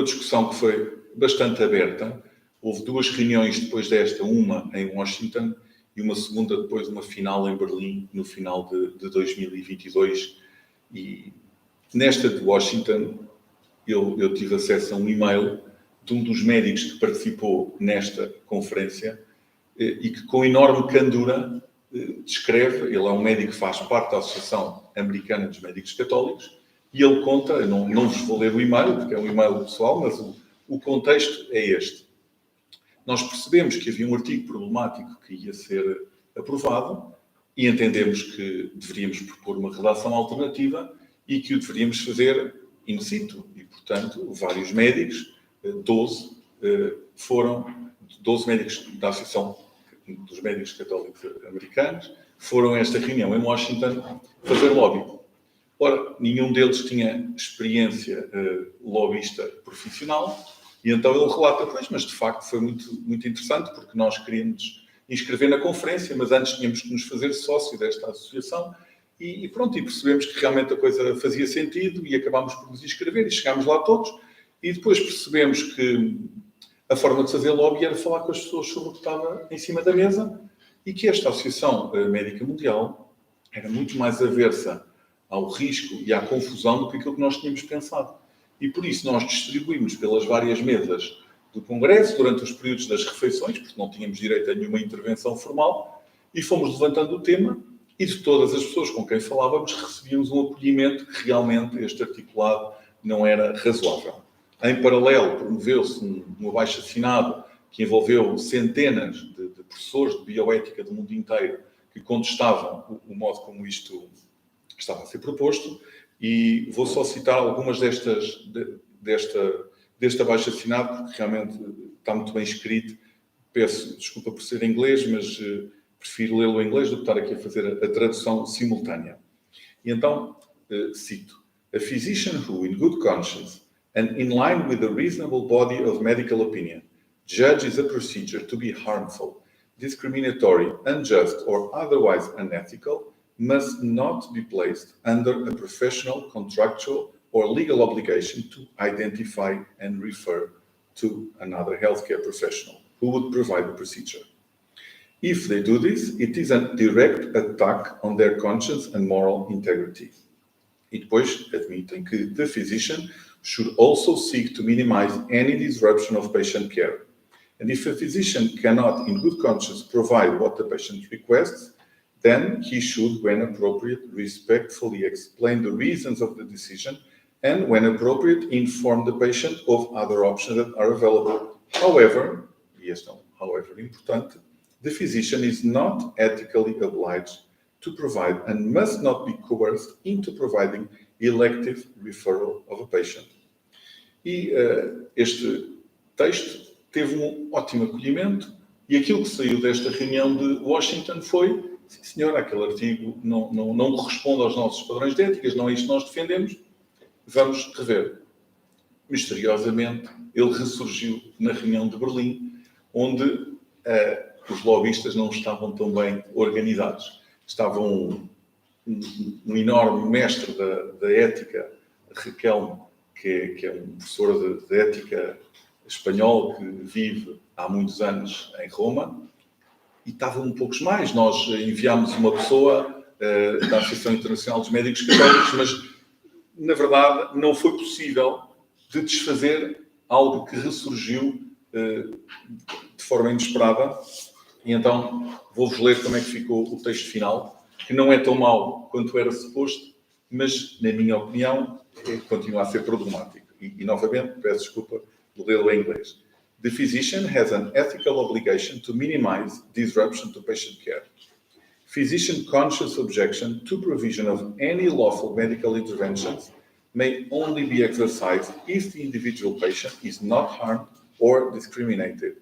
discussão que foi bastante aberta. Houve duas reuniões depois desta, uma em Washington e uma segunda depois de uma final em Berlim, no final de 2022. E nesta de Washington, eu tive acesso a um e-mail de um dos médicos que participou nesta conferência e que, com enorme candura, descreve, ele é um médico que faz parte da Associação Americana dos Médicos Católicos, e ele conta, eu não vos vou ler o e-mail, porque é um e-mail pessoal, mas o contexto é este. Nós percebemos que havia um artigo problemático que ia ser aprovado e entendemos que deveríamos propor uma redação alternativa e que o deveríamos fazer in situ. E, portanto, vários médicos, 12 médicos da Associação dos Médicos Católicos Americanos, foram a esta reunião em Washington fazer lobby. Ora, nenhum deles tinha experiência lobbyista profissional, e então ele relata, pois, mas de facto foi muito, muito interessante, porque nós queríamos inscrever na conferência, mas antes tínhamos que nos fazer sócio desta associação, e pronto, e percebemos que realmente a coisa fazia sentido, e acabámos por nos inscrever, e chegámos lá todos, e depois percebemos que a forma de fazer lobby era falar com as pessoas sobre o que estava em cima da mesa, e que esta Associação Médica Mundial era muito mais aversa ao risco e à confusão do que aquilo que nós tínhamos pensado. E por isso nós distribuímos pelas várias mesas do Congresso, durante os períodos das refeições, porque não tínhamos direito a nenhuma intervenção formal, e fomos levantando o tema, e de todas as pessoas com quem falávamos, recebíamos um acolhimento que realmente este articulado não era razoável. Em paralelo, promoveu-se um abaixo-assinado que envolveu centenas de professores de bioética do mundo inteiro que contestavam o modo como isto estava a ser proposto, e vou só citar algumas deste abaixo-assinado, porque realmente está muito bem escrito. Peço desculpa por ser em inglês, mas prefiro lê-lo em inglês do que estar aqui a fazer a tradução simultânea. E então, cito: "A physician who, in good conscience and in line with the reasonable body of medical opinion, judges a procedure to be harmful, discriminatory, unjust, or otherwise unethical, must not be placed under a professional, contractual, or legal obligation to identify and refer to another healthcare professional who would provide the procedure. If they do this, it is a direct attack on their conscience and moral integrity." E depois admitem que the physician should also seek to minimize any disruption of patient care. And if a physician cannot, in good conscience, provide what the patient requests, then he should, when appropriate, respectfully explain the reasons of the decision and, when appropriate, inform the patient of other options that are available. However, e este é um however importante, the physician is not ethically obliged to provide and must not be coerced into providing elective referral of a patient. E este texto teve um ótimo acolhimento, e aquilo que saiu desta reunião de Washington foi: sim, senhor, aquele artigo não corresponde aos nossos padrões de éticas, não é isto que nós defendemos, vamos rever. Misteriosamente, ele ressurgiu na reunião de Berlim, onde os lobistas não estavam tão bem organizados. Estava um enorme mestre da ética, Riquelme, que é um professor de ética espanhol que vive há muitos anos em Roma, e estavam poucos mais. Nós enviámos uma pessoa da Associação Internacional dos Médicos Católicos, mas, na verdade, não foi possível de desfazer algo que ressurgiu de forma inesperada. E então vou-vos ler como é que ficou o texto final, que não é tão mau quanto era suposto, mas, na minha opinião, continua a ser problemático. E novamente, peço desculpa por lê-lo em inglês. "The physician has an ethical obligation to minimize disruption to patient care. Physician conscious objection to provision of any lawful medical interventions may only be exercised if the individual patient is not harmed or discriminated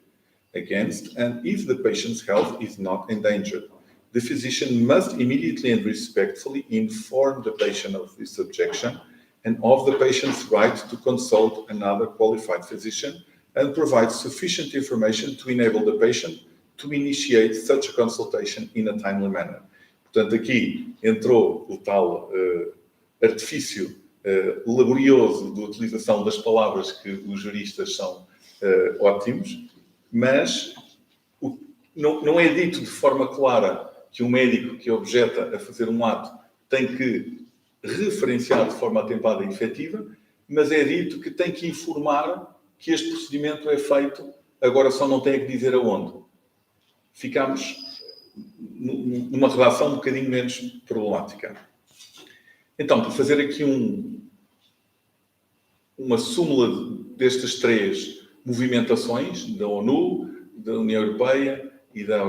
against, and if the patient's health is not endangered. The physician must immediately and respectfully inform the patient of this objection and of the patient's right to consult another qualified physician and provide sufficient information to enable the patient to initiate such a consultation in a timely manner." Portanto, aqui entrou o tal artifício laborioso de utilização das palavras que os juristas são ótimos, mas não é dito de forma clara que um médico que objeta a fazer um ato tem que referenciar de forma atempada e efetiva, mas é dito que tem que informar que este procedimento é feito, agora só não tem que dizer aonde. Ficamos numa redação um bocadinho menos problemática. Então, para fazer aqui uma súmula destas três movimentações, da ONU, da União Europeia e da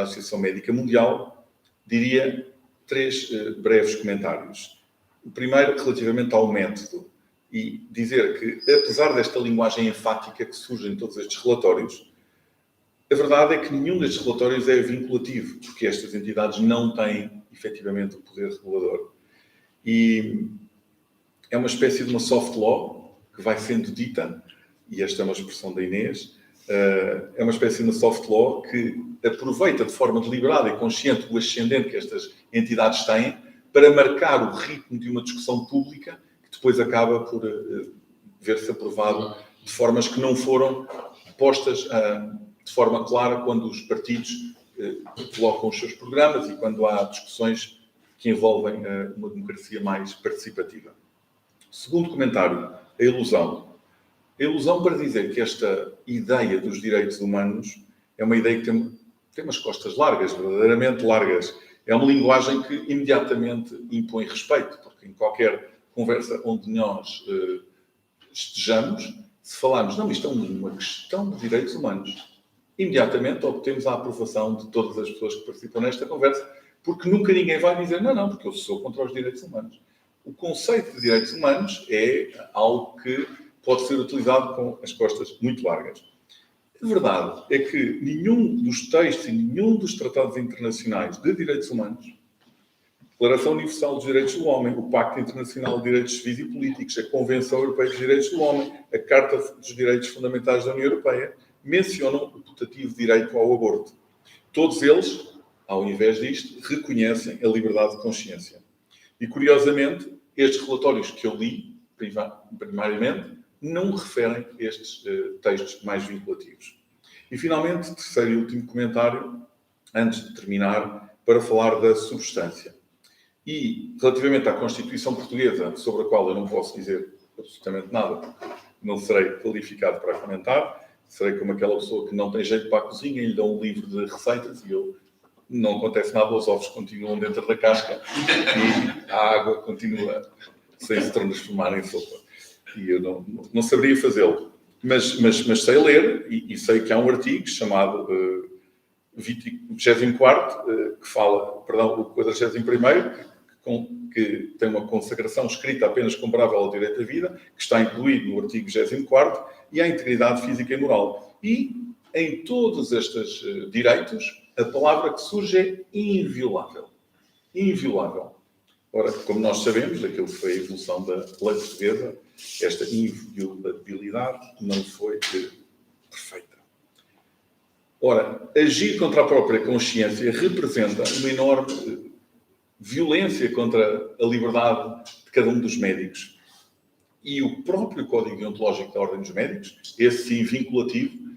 Associação Médica Mundial, diria três breves comentários. O primeiro, relativamente ao método, e dizer que, apesar desta linguagem enfática que surge em todos estes relatórios, a verdade é que nenhum destes relatórios é vinculativo, porque estas entidades não têm, efetivamente, o poder regulador. E é uma espécie de uma soft law que vai sendo dita, e esta é uma expressão da Inês, é uma espécie de uma soft law que aproveita de forma deliberada e consciente o ascendente que estas entidades têm para marcar o ritmo de uma discussão pública que depois acaba por ver-se aprovado de formas que não foram postas de forma clara quando os partidos colocam os seus programas e quando há discussões que envolvem uma democracia mais participativa. Segundo comentário, a ilusão. A ilusão para dizer que esta ideia dos direitos humanos é uma ideia que tem umas costas largas, verdadeiramente largas. É uma linguagem que imediatamente impõe respeito, porque em qualquer conversa onde nós estejamos, se falarmos, não, isto é uma questão de direitos humanos, imediatamente obtemos a aprovação de todas as pessoas que participam nesta conversa, porque nunca ninguém vai dizer, não, porque eu sou contra os direitos humanos. O conceito de direitos humanos é algo que pode ser utilizado com as costas muito largas. A verdade é que nenhum dos textos e nenhum dos tratados internacionais de direitos humanos, a Declaração Universal dos Direitos do Homem, o Pacto Internacional de Direitos Civis e Políticos, a Convenção Europeia dos Direitos do Homem, a Carta dos Direitos Fundamentais da União Europeia, mencionam o putativo direito ao aborto. Todos eles, ao invés disto, reconhecem a liberdade de consciência. E, curiosamente, estes relatórios que eu li, primariamente, não referem estes textos mais vinculativos. E, finalmente, terceiro e último comentário, antes de terminar, para falar da substância. E, relativamente à Constituição Portuguesa, sobre a qual eu não posso dizer absolutamente nada, porque não serei qualificado para comentar, serei como aquela pessoa que não tem jeito para a cozinha e lhe dão um livro de receitas e não acontece nada, os ovos continuam dentro da casca e a água continua sem se transformar em sopa. E eu não saberia fazê-lo. Mas sei ler e sei que há um artigo chamado 24º, que fala, perdão, o 41º, que tem uma consagração escrita apenas comparável ao direito à vida, que está incluído no artigo 24º, e à integridade física e moral. E em todos estes direitos, a palavra que surge é inviolável. Inviolável. Ora, como nós sabemos, daquilo que foi a evolução da lei portuguesa, esta inviolabilidade não foi perfeita. Ora, agir contra a própria consciência representa uma enorme violência contra a liberdade de cada um dos médicos. E o próprio Código Deontológico da Ordem dos Médicos, esse sim vinculativo,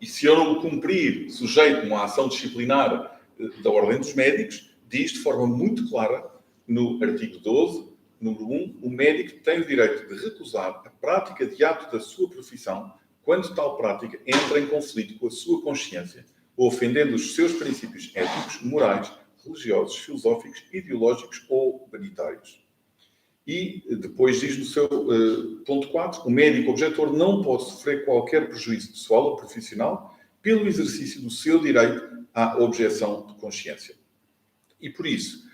e se eu não o cumprir, sujeito a uma ação disciplinar da Ordem dos Médicos, diz de forma muito clara, no artigo 12, número 1, o médico tem o direito de recusar a prática de ato da sua profissão quando tal prática entra em conflito com a sua consciência ou ofendendo os seus princípios éticos, morais, religiosos, filosóficos, ideológicos ou humanitários. E depois diz no seu ponto 4, o médico objetor não pode sofrer qualquer prejuízo pessoal ou profissional pelo exercício do seu direito à objeção de consciência. E por isso,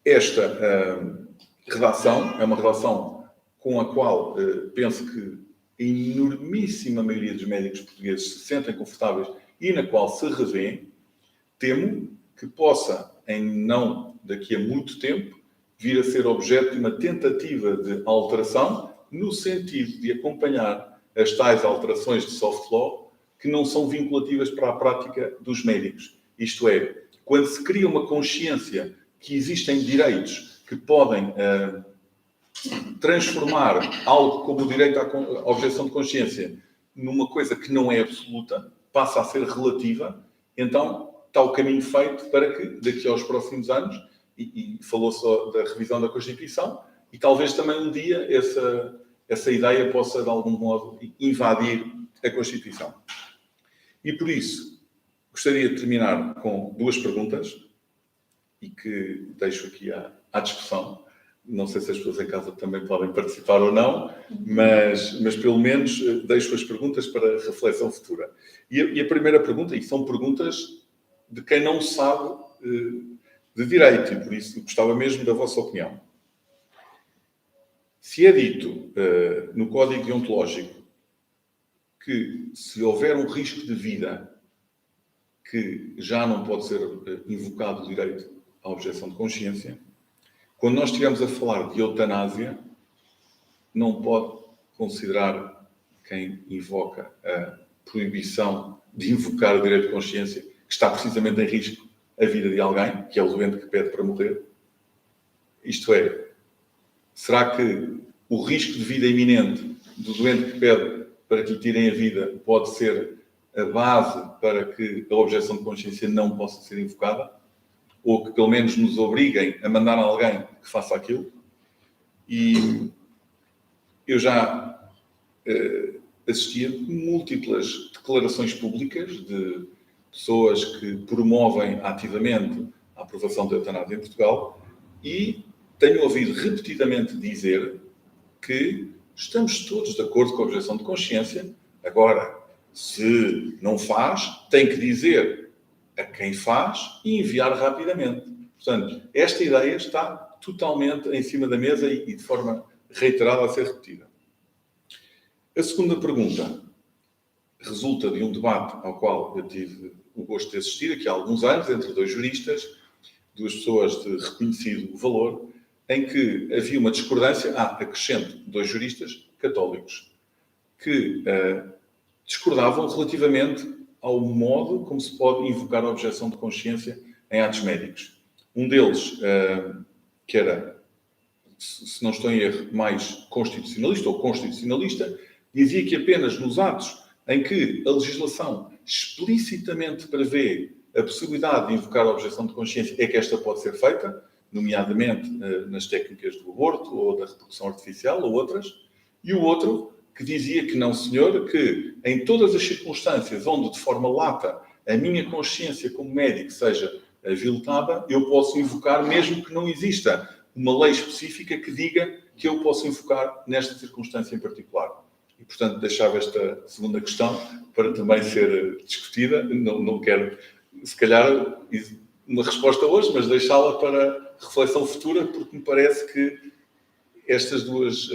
esta redação é uma redação com a qual penso que a enormíssima maioria dos médicos portugueses se sentem confortáveis e na qual se revêem. Temo que possa, em não daqui a muito tempo, vir a ser objeto de uma tentativa de alteração no sentido de acompanhar as tais alterações de soft law que não são vinculativas para a prática dos médicos. Isto é, quando se cria uma consciência que existem direitos que podem transformar algo como o direito à objeção de consciência numa coisa que não é absoluta, passa a ser relativa, então está o caminho feito para que, daqui aos próximos anos, e falou só da revisão da Constituição, e talvez também um dia essa ideia possa, de algum modo, invadir a Constituição. E por isso, gostaria de terminar com duas perguntas, e que deixo aqui à discussão. Não sei se as pessoas em casa também podem participar ou não, mas pelo menos deixo as perguntas para reflexão futura. E a primeira pergunta, e são perguntas de quem não sabe de direito, e por isso gostava mesmo da vossa opinião. Se é dito no Código Deontológico que se houver um risco de vida que já não pode ser invocado o direito à objeção de consciência, quando nós estivermos a falar de eutanásia, não pode considerar quem invoca a proibição de invocar o direito de consciência que está precisamente em risco a vida de alguém, que é o doente que pede para morrer. Isto é, será que o risco de vida iminente do doente que pede para que lhe tirem a vida pode ser a base para que a objeção de consciência não possa ser invocada? ou que pelo menos nos obriguem a mandar alguém que faça aquilo. E eu já assisti a múltiplas declarações públicas de pessoas que promovem ativamente a aprovação da eutanásia em Portugal e tenho ouvido repetidamente dizer que estamos todos de acordo com a objeção de consciência. Agora, se não faz, tem que dizer a quem faz e enviar rapidamente. Portanto, esta ideia está totalmente em cima da mesa e de forma reiterada a ser repetida. A segunda pergunta resulta de um debate ao qual eu tive o gosto de assistir aqui há alguns anos, entre dois juristas, duas pessoas de reconhecido valor, em que havia uma discordância, acrescento, dois juristas católicos, que discordavam relativamente ao modo como se pode invocar a objeção de consciência em atos médicos. Um deles, que era, se não estou em erro, mais constitucionalista ou constitucionalista, dizia que apenas nos atos em que a legislação explicitamente prevê a possibilidade de invocar a objeção de consciência é que esta pode ser feita, nomeadamente nas técnicas do aborto ou da reprodução artificial ou outras, e o outro que dizia que não, senhor, que em todas as circunstâncias onde de forma lata a minha consciência como médico seja violentada, eu posso invocar, mesmo que não exista uma lei específica que diga que eu posso invocar nesta circunstância em particular. E, portanto, deixava esta segunda questão para também ser discutida. Não quero, se calhar, uma resposta hoje, mas deixá-la para reflexão futura, porque me parece que estas duas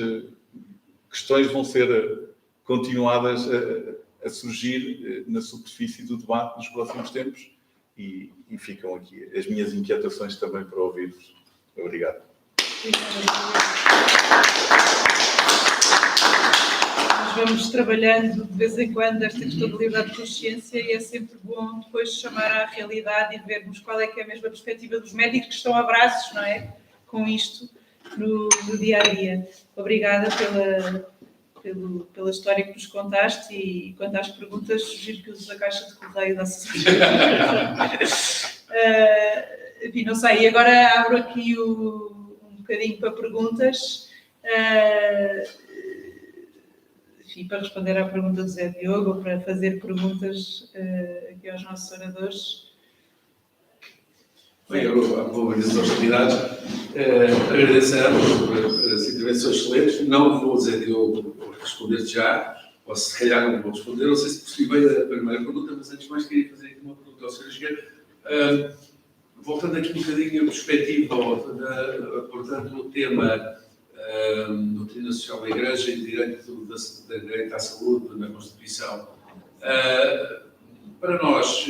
questões vão ser continuadas a surgir na superfície do debate nos próximos tempos e ficam aqui as minhas inquietações também para ouvir-vos. Obrigado. Nós vamos trabalhando de vez em quando esta questão de liberdade de consciência e é sempre bom depois chamar à realidade e vermos qual é que é a mesma perspectiva dos médicos que estão a braços, não é? Com isto no dia-a-dia. Obrigada pela história que nos contaste e quanto às perguntas, sugiro que uses a caixa de correio da associação. Enfim, não sei, agora abro aqui um bocadinho para perguntas. Enfim, para responder à pergunta do Zé Diogo, ou para fazer perguntas aqui aos nossos oradores. Bem, eu vou abrir as hostilidades. Agradeço a ambos por as intervenções excelentes. Não vou, Zé Diogo, responder já, ou se calhar não vou responder. Não sei se percebi bem a primeira pergunta, mas antes de mais queria fazer aqui uma pergunta ao Sr. Engenheiro. Voltando aqui um bocadinho a perspectiva, portanto, o tema doutrina social da Igreja e direito à saúde na Constituição. Para nós,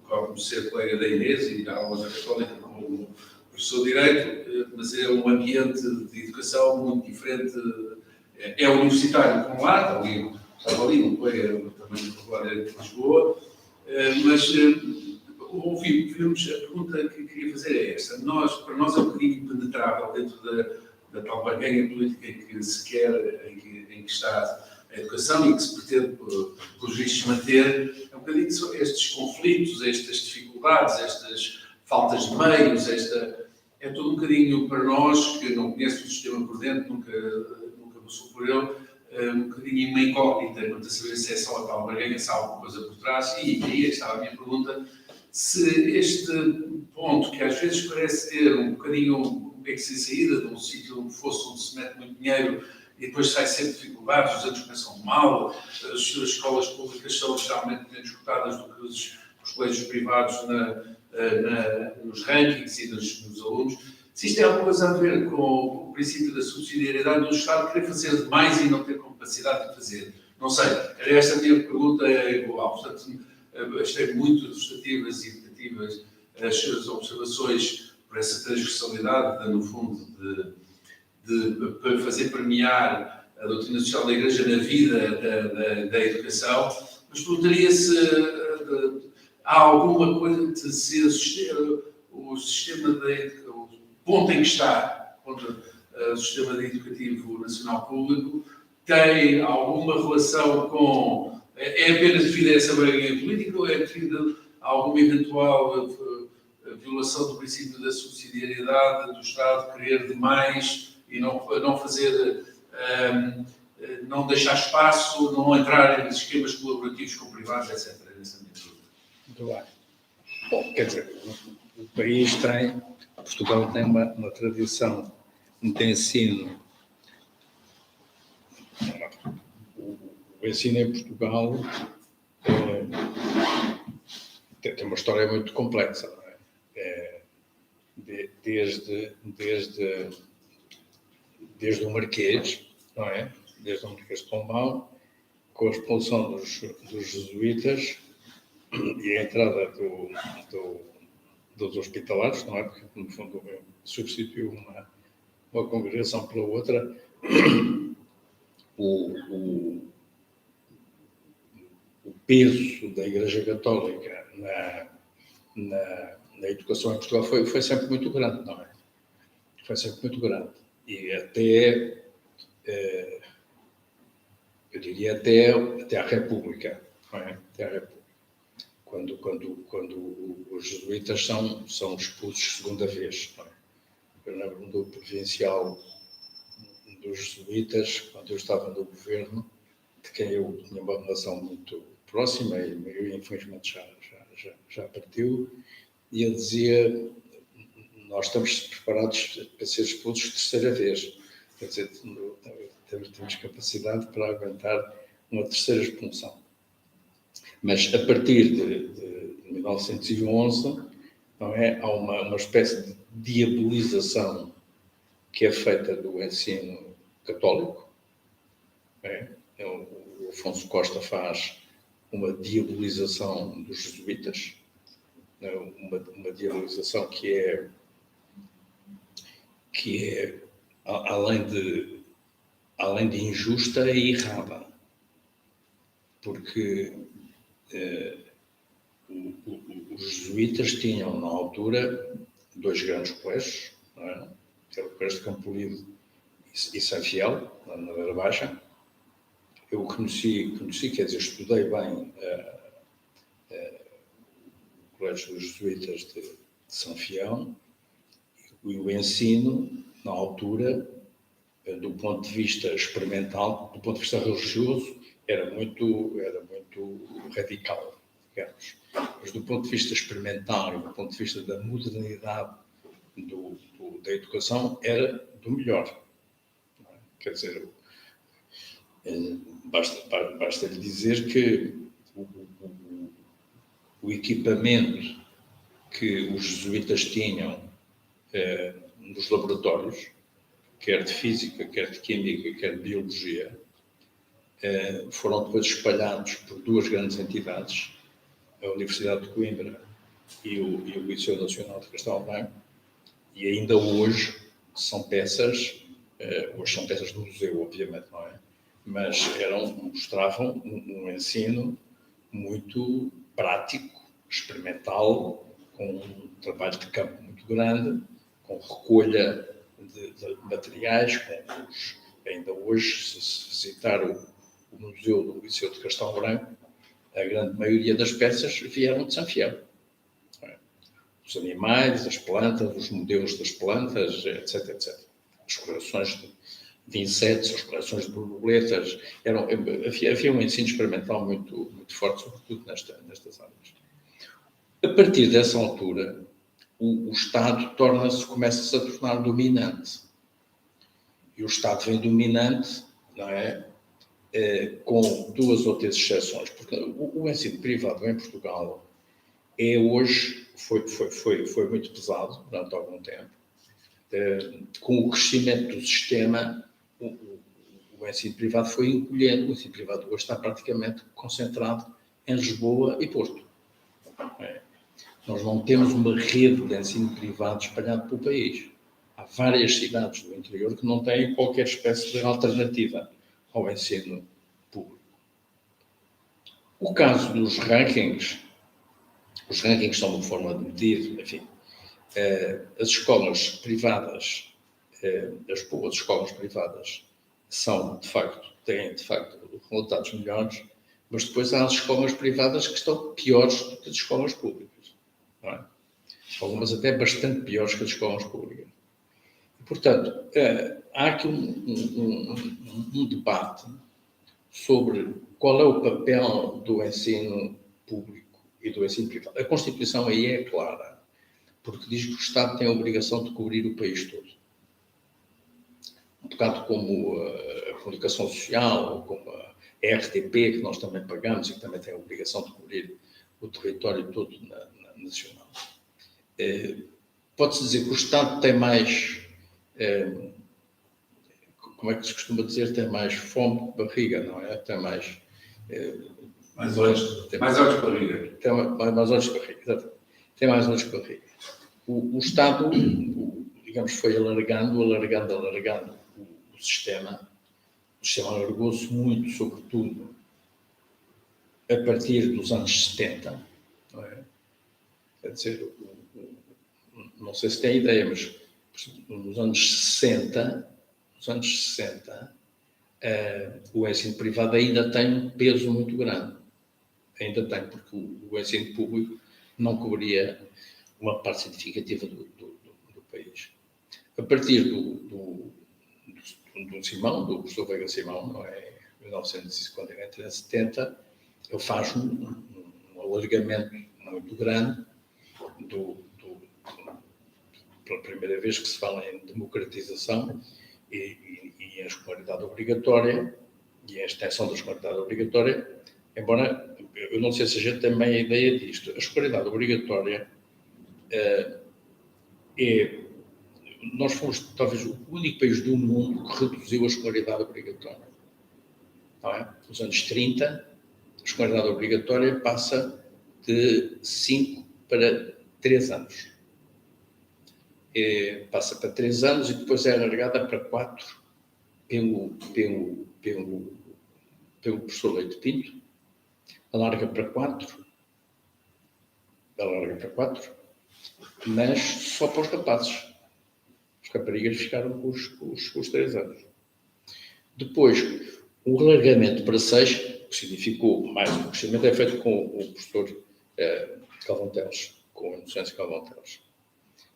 como ser colega da Inês e da aula da Católica como professor de Direito, mas é um ambiente de educação muito diferente. É universitário, por um lado, estava ali um colega também do Colégio de Lisboa, mas ouvimos a pergunta que queria fazer é esta. Para nós é um bocadinho impenetrável dentro da tal barganha política em que se quer, em que está a educação e que se pretende, pelos vistos, manter, é um bocadinho estes conflitos, estas dificuldades, estas faltas de meios, é tudo um bocadinho para nós, que não conhece o sistema por dentro, nunca passou por ele, um bocadinho uma incógnita, não saber se é só a tal barganha, se há alguma coisa por trás, e aí estava a minha pergunta, se este ponto, que às vezes parece ter um bocadinho um beco sem saída, de um sítio onde se mete muito dinheiro, e depois sai sempre dificuldades, os anos começam mal, as escolas públicas são geralmente menos cotadas do que os colégios privados nos rankings e nos alunos. Se isto tem alguma coisa a ver com o princípio da subsidiariedade do Estado querer fazer demais e não ter capacidade de fazer? Não sei, era esta a minha pergunta igual. Portanto, achei muito ilustrativas e educativas as observações por essa transversalidade, no fundo, de fazer premiar a doutrina social da Igreja na vida da educação, mas perguntaria se há alguma coisa de ser o sistema o ponto em que está o sistema educativo nacional público tem alguma relação com... É apenas devido a essa barganha política ou é devido a alguma eventual violação do princípio da subsidiariedade, do Estado querer demais e não fazer, não deixar espaço, não entrar em esquemas colaborativos com privados, etc. Muito bem. Bom, quer dizer, o país tem, Portugal tem uma tradição de ensino. O ensino em Portugal tem uma história muito complexa, não é? Desde o Marquês, não é? Desde o Marquês de Pombal, com a expulsão dos jesuítas e a entrada dos hospitalares, não é? Porque, no fundo, substituiu uma congregação pela outra. O peso da Igreja Católica na educação em Portugal foi sempre muito grande, não é? Foi sempre muito grande. E até, eu diria, até à República, não é? Até à República. Quando os jesuítas são expulsos segunda vez, não é? Eu lembro do provincial dos jesuítas, quando eu estava no governo, de quem eu tinha uma relação muito próxima, e infelizmente já partiu, e ele dizia: nós estamos preparados para ser expulsos terceira vez. Quer dizer, temos capacidade para aguentar uma terceira expulsão. Mas a partir de 1911, não é, há uma espécie de diabolização que é feita do ensino católico. O Afonso Costa faz uma diabolização dos jesuítas, uma diabolização que é além de injusta, é errada, porque os jesuítas tinham, na altura, dois grandes colégios, não é? Que era o Colégio de Campo Lido e São Fiel, na Beira Baixa. Eu conheci, quer dizer, estudei bem o Colégio dos Jesuítas de São Fiel, e o ensino, na altura, do ponto de vista experimental, do ponto de vista religioso, era muito radical, digamos. Mas do ponto de vista experimental e do ponto de vista da modernidade da educação, era do melhor. Quer dizer, basta-lhe dizer que o equipamento que os jesuítas tinham nos laboratórios, quer de física, quer de química, quer de biologia, foram depois espalhados por duas grandes entidades, a Universidade de Coimbra e o Liceu Nacional de Castelo Branco, e ainda hoje são peças, hoje são peças do museu, obviamente, não é? Mas mostravam um ensino muito prático, experimental, com um trabalho de campo muito grande, com recolha de materiais, ainda hoje, se visitar o museu do Liceu de Castelo Branco, a grande maioria das peças vieram de São Fiel. Os animais, as plantas, os modelos das plantas, etc, etc. As coleções de insetos, as coleções de borboletas, havia um ensino experimental muito, muito forte, sobretudo nestas áreas. A partir dessa altura, o Estado começa-se a tornar dominante. E o Estado vem dominante, não é? Com duas ou três exceções, porque o ensino privado em Portugal hoje foi muito pesado durante algum tempo. Com o crescimento do sistema, o ensino privado foi encolhendo. O ensino privado hoje está praticamente concentrado em Lisboa e Porto. Nós não temos uma rede de ensino privado espalhado pelo país. Há várias cidades do interior que não têm qualquer espécie de alternativa ao ensino público. O caso dos rankings, os rankings são uma forma de medir, enfim, as escolas privadas, as boas escolas privadas têm de facto resultados melhores, mas depois há as escolas privadas que estão piores do que as escolas públicas. Não é? algumas até bastante piores que as escolas públicas. E, portanto, há aqui um debate sobre qual é o papel do ensino público e do ensino privado. A Constituição aí é clara, porque diz que o Estado tem a obrigação de cobrir o país todo. Um bocado como a comunicação social, ou como a RTP, que nós também pagamos e que também tem a obrigação de cobrir o território todo nacional. Pode-se dizer que o Estado tem mais, como é que se costuma dizer, tem mais fome de barriga, não é? Tem mais... Mais olhos de barriga. Tem mais olhos de barriga, exatamente. Tem mais olhos de barriga. O Estado, digamos, foi alargando o sistema. O sistema alargou-se muito, sobretudo, a partir dos anos 70, não é? Quer dizer, não sei se tem ideia, mas nos anos 60, o ensino privado ainda tem um peso muito grande. Ainda tem, porque o ensino público não cobria uma parte significativa do país. A partir do Simão, do professor Veiga Simão, não é? Em 1970, ele faz um alargamento muito grande pela primeira vez que se fala em democratização e em escolaridade obrigatória, e em extensão da escolaridade obrigatória, embora eu não sei se a gente tem bem a ideia disto. A escolaridade obrigatória nós fomos talvez o único país do mundo que reduziu a escolaridade obrigatória. Não é? Nos anos 30, a escolaridade obrigatória passa de 5 para 3 anos. Passa para 3 anos e depois é alargada para 4 pelo professor Leite Pinto. Alarga para 4, mas só para os rapazes. As raparigas ficaram com os 3 anos. Depois, o alargamento para 6, que significou mais um crescimento, é feito com o professor Calvão Teles, com a Inocêncio Calvão Teles,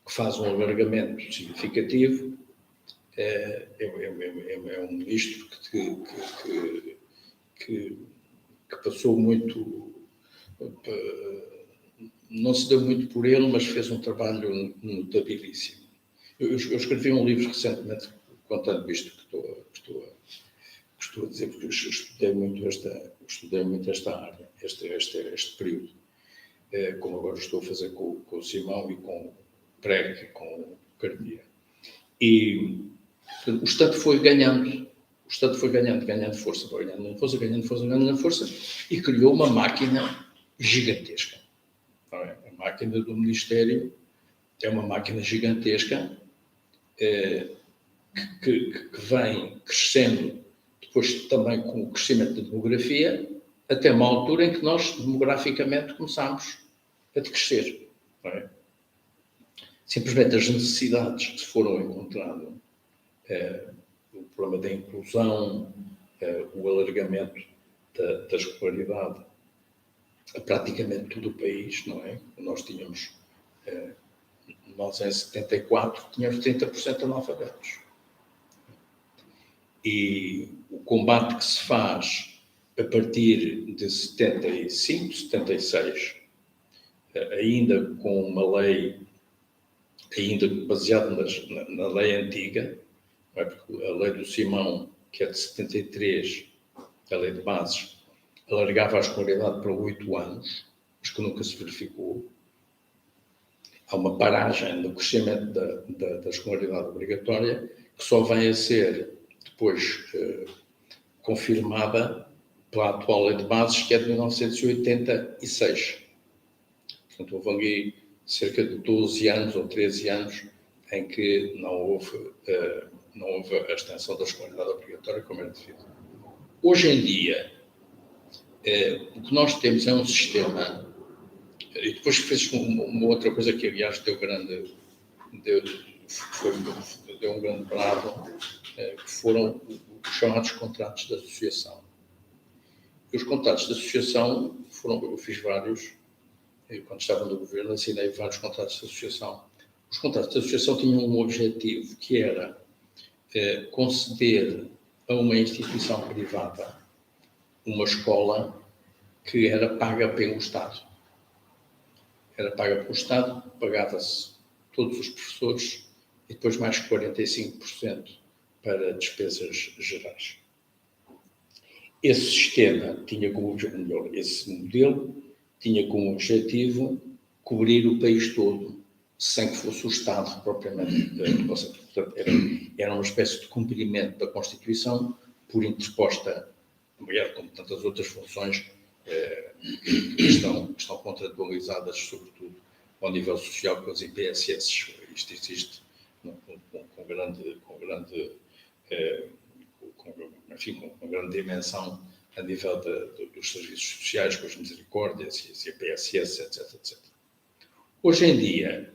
que faz um alargamento significativo. É um ministro que passou muito... Não se deu muito por ele, mas fez um trabalho notabilíssimo. Eu escrevi um livro recentemente contando isto que estou a dizer, porque eu estudei muito esta área, este período, como agora estou a fazer com o Simão e com o Preg e com o Cardia. E o Estado foi ganhando força, e criou uma máquina gigantesca. Não é? A máquina do Ministério é uma máquina gigantesca que vem crescendo depois também com o crescimento da demografia, até uma altura em que nós demograficamente começámos a decrescer. Não é? Simplesmente as necessidades que se foram encontrando, o problema da inclusão, o alargamento da escolaridade a praticamente todo o país, não é? Nós tínhamos, nós em 74 tínhamos 30% de analfabetos. E o combate que se faz a partir de 75, 76, ainda com uma lei, ainda baseada na lei antiga, não é? Porque a lei do Simão, que é de 73, a lei de bases, alargava a escolaridade para 8 anos, mas que nunca se verificou. Há uma paragem no crescimento da escolaridade obrigatória, que só vem a ser depois confirmada pela atual lei de bases, que é de 1986. Portanto, houve ali cerca de 12 anos ou 13 anos em que não houve a extensão da escolaridade obrigatória como era devido. Hoje em dia, o que nós temos é um sistema, e depois fez uma outra coisa que, aliás, deu um grande brado, que foram os chamados contratos de associação. E os contratos de associação eu fiz vários, quando estava no governo, assinei vários contratos de associação. Os contratos de associação tinham um objetivo, que era conceder a uma instituição privada uma escola que era paga pelo Estado. Era paga pelo Estado, pagava-se todos os professores e depois mais 45% para despesas gerais. Esse sistema tinha como objetivo, esse modelo tinha como objetivo cobrir o país todo, sem que fosse o Estado propriamente. Portanto, era uma espécie de cumprimento da Constituição por interposta, como tantas outras funções que estão contratualizadas, sobretudo ao nível social, com as IPSS. Isto existe com grande dimensão a nível dos serviços sociais, com as misericórdias e as IPSS, etc. Hoje em dia,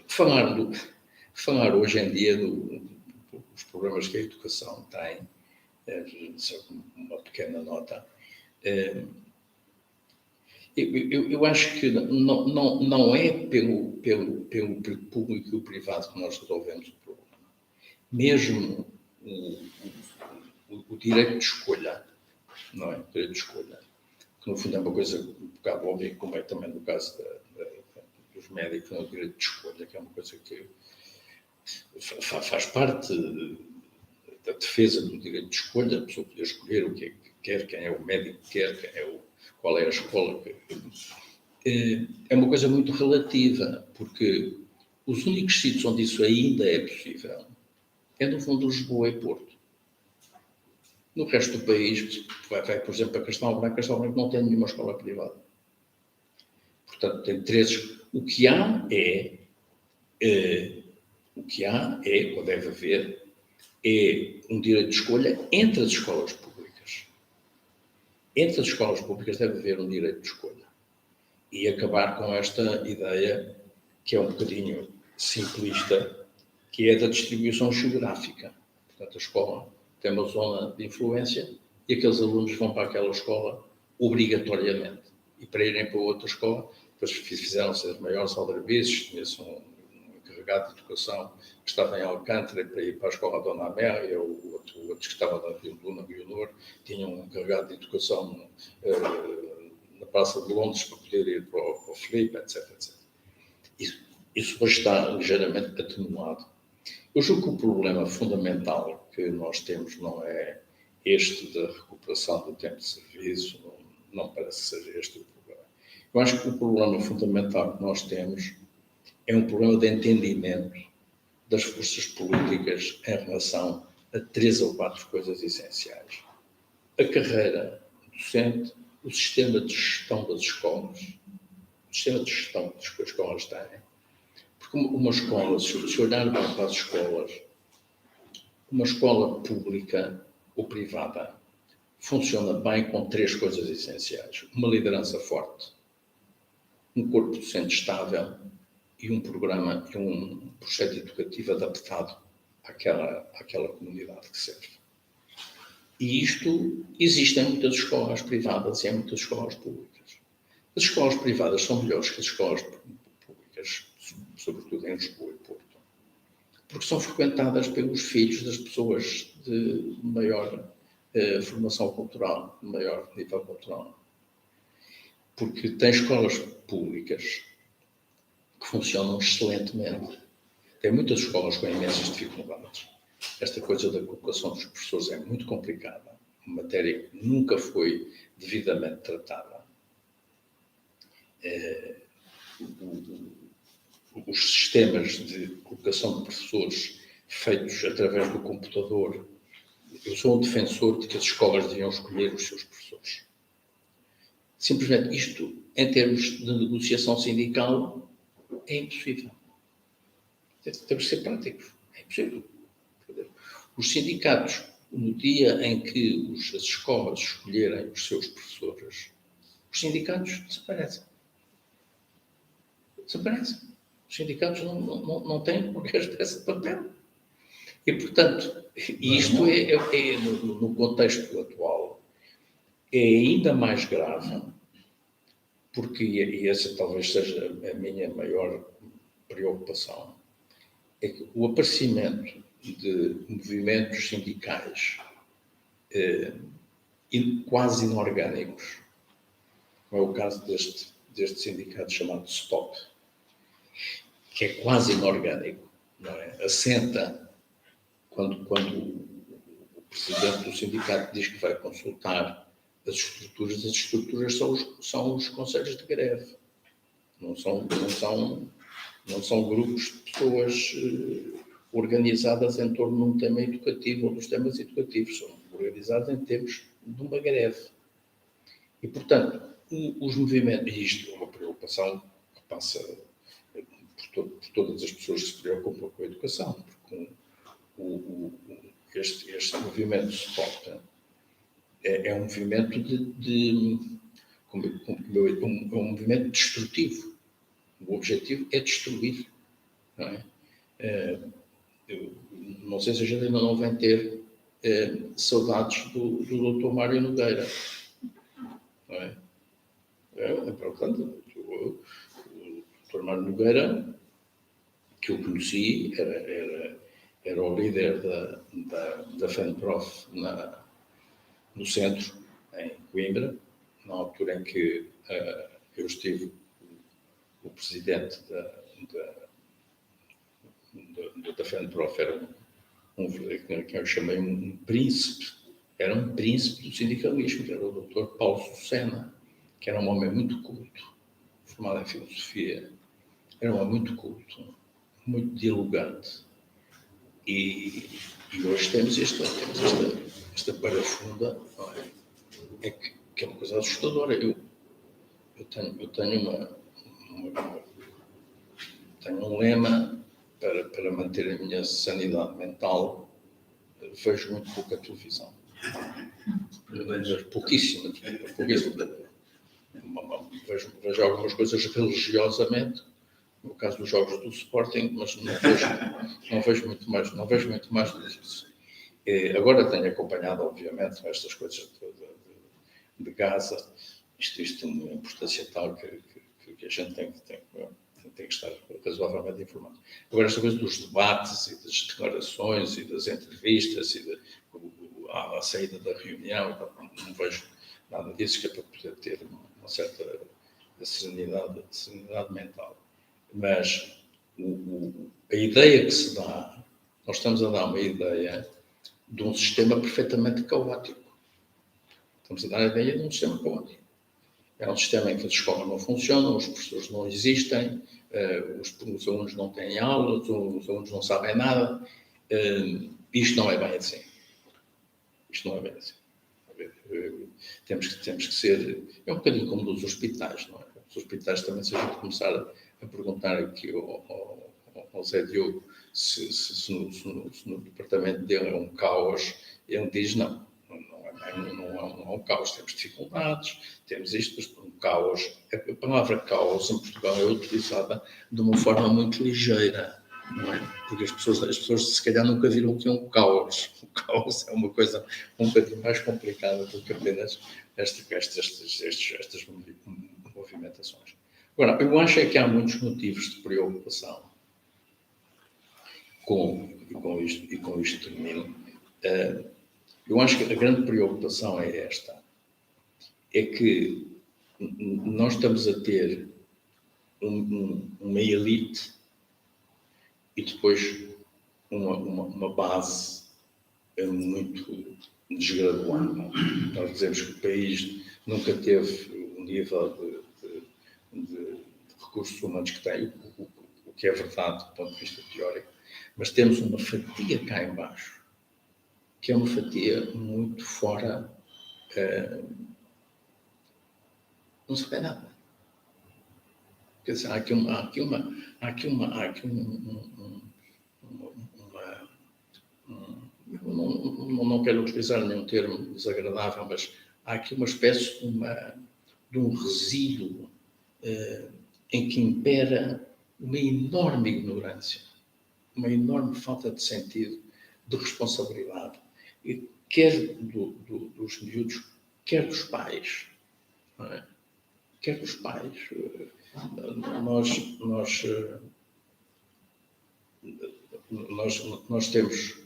falar hoje em dia dos problemas que a educação tem, só uma pequena nota, eu acho que não é pelo público e o privado que nós resolvemos o problema. Mesmo o direito de escolha, não é? O direito de escolha, que no fundo é uma coisa um bocado óbvia, como é também no caso dos médicos, não é? O direito de escolha, que é uma coisa que faz parte da defesa do direito de escolha, a pessoa poder escolher o que é que quer, quem é o médico que quer, qual é a escola. É uma coisa muito relativa, porque os únicos sítios onde isso ainda é possível é no fundo Lisboa e Porto. No resto do país, vai por exemplo, a Castelo Branco não tem nenhuma escola privada. Portanto, tem 13. O que há é, ou deve haver, é um direito de escolha entre as escolas públicas. Entre as escolas públicas deve haver um direito de escolha. E acabar com esta ideia, que é um bocadinho simplista, que é da distribuição geográfica. Portanto, a escola tem uma zona de influência e aqueles alunos vão para aquela escola obrigatoriamente. E para irem para outra escola, depois fizeram-se as maiores aldrabices, conheço um encarregado de educação que estava em Alcântara para ir para a escola Dona Amélia, o outro que estava na Rio Nor, tinha um encarregado de educação na Praça de Londres para poder ir para o Filipe, etc. Isso hoje está ligeiramente atenuado. Eu julgo que o problema fundamental que nós temos não é este da recuperação do tempo de serviço, não parece que seja este o problema. Eu acho que o problema fundamental que nós temos é um problema de entendimento das forças políticas em relação a 3 ou 4 coisas essenciais. A carreira docente, o sistema de gestão das escolas, o sistema de gestão que as escolas têm. Porque uma escola, se olhar para as escolas, uma escola pública ou privada funciona bem com 3 coisas essenciais. Uma liderança forte, um corpo docente estável e um programa e um projeto educativo adaptado àquela comunidade que serve. E isto existe em muitas escolas privadas e em muitas escolas públicas. As escolas privadas são melhores que as escolas públicas, sobretudo em Lisboa e Porto, porque são frequentadas pelos filhos das pessoas de maior formação cultural, de maior nível cultural. Porque tem escolas públicas que funcionam excelentemente. Tem muitas escolas com imensas dificuldades. Esta coisa da colocação dos professores é muito complicada, uma matéria que nunca foi devidamente tratada. Os sistemas de colocação de professores feitos através do computador, eu sou um defensor de que as escolas deviam escolher os seus professores. Simplesmente isto, em termos de negociação sindical, é impossível. Temos de ser práticos. É impossível. Os sindicatos, no dia em que as escolas escolherem os seus professores, os sindicatos desaparecem. Desaparecem. Os sindicatos não têm o resto desse papel. E, portanto, isto no contexto atual, é ainda mais grave, porque, e essa talvez seja a minha maior preocupação, é que o aparecimento de movimentos sindicais quase inorgânicos, como é o caso deste sindicato chamado STOP, que é quase inorgânico, não é? Assenta, quando o presidente do sindicato diz que vai consultar as estruturas são os conselhos de greve, não são grupos de pessoas organizadas em torno de um tema educativo ou dos temas educativos, são organizadas em termos de uma greve. E, portanto, os movimentos, e isto é uma preocupação que passa por todas as pessoas que se preocupam com a educação, porque este movimento STOP é um movimento um movimento destrutivo. O objetivo é destruir, não é? Eu não sei se a gente ainda não vai ter saudades do Dr. Mário Nogueira, não é? Portanto, o Dr. Mário Nogueira, que eu conheci, era o líder da FENPROF no centro, em Coimbra, na altura em que eu estive o presidente da FENPROF, era que eu chamei um príncipe, era um príncipe do sindicalismo, que era o Dr. Paulo Sucena, que era um homem muito culto, formado em filosofia, era um homem muito culto, muito dialogante. E hoje temos esta parafunda, não é? Que é uma coisa assustadora. Eu tenho um lema para manter a minha sanidade mental. Vejo muito pouca televisão. Pouquíssima. Vejo algumas coisas religiosamente, no caso dos jogos do Sporting, mas não vejo muito mais do que isso. Agora tenho acompanhado, obviamente, estas coisas de Gaza. Isto tem uma importância tal que a gente tem que estar razoavelmente informado. Agora, esta coisa dos debates e das declarações e das entrevistas e a saída da reunião, não vejo nada disso, que é para poder ter uma certa serenidade mental. Mas a ideia que se dá, nós estamos a dar uma ideia de um sistema perfeitamente caótico. Estamos a dar a ideia de um sistema caótico. É um sistema em que as escolas não funcionam, os professores não existem, os alunos não têm aulas, os alunos não sabem nada. Isto não é bem assim. Temos que ser... É um bocadinho como dos hospitais, não é? Os hospitais também, se a gente começar a perguntar aqui ao Zé Diogo se no departamento dele é um caos, ele diz não é um caos, temos dificuldades, temos isto, mas um caos, a palavra caos em Portugal é utilizada de uma forma muito ligeira, não é? Porque as pessoas se calhar nunca viram o que é um caos. O caos é uma coisa um bocadinho mais complicada do que apenas estas movimentações. Agora, eu acho é que há muitos motivos de preocupação e com isto termino. Eu acho que a grande preocupação é esta, é que nós estamos a ter uma elite e depois uma base muito desgraduada. Nós dizemos que o país nunca teve o nível de recursos humanos que tem, o que é verdade do ponto de vista teórico, mas temos uma fatia cá em baixo, que é uma fatia muito fora, não se vê nada. Quer dizer, há aqui não quero utilizar nenhum termo desagradável, mas há aqui uma espécie de um resíduo em que impera uma enorme ignorância, uma enorme falta de sentido, de responsabilidade, quer dos miúdos, quer dos pais, não é? quer os pais. Nós temos.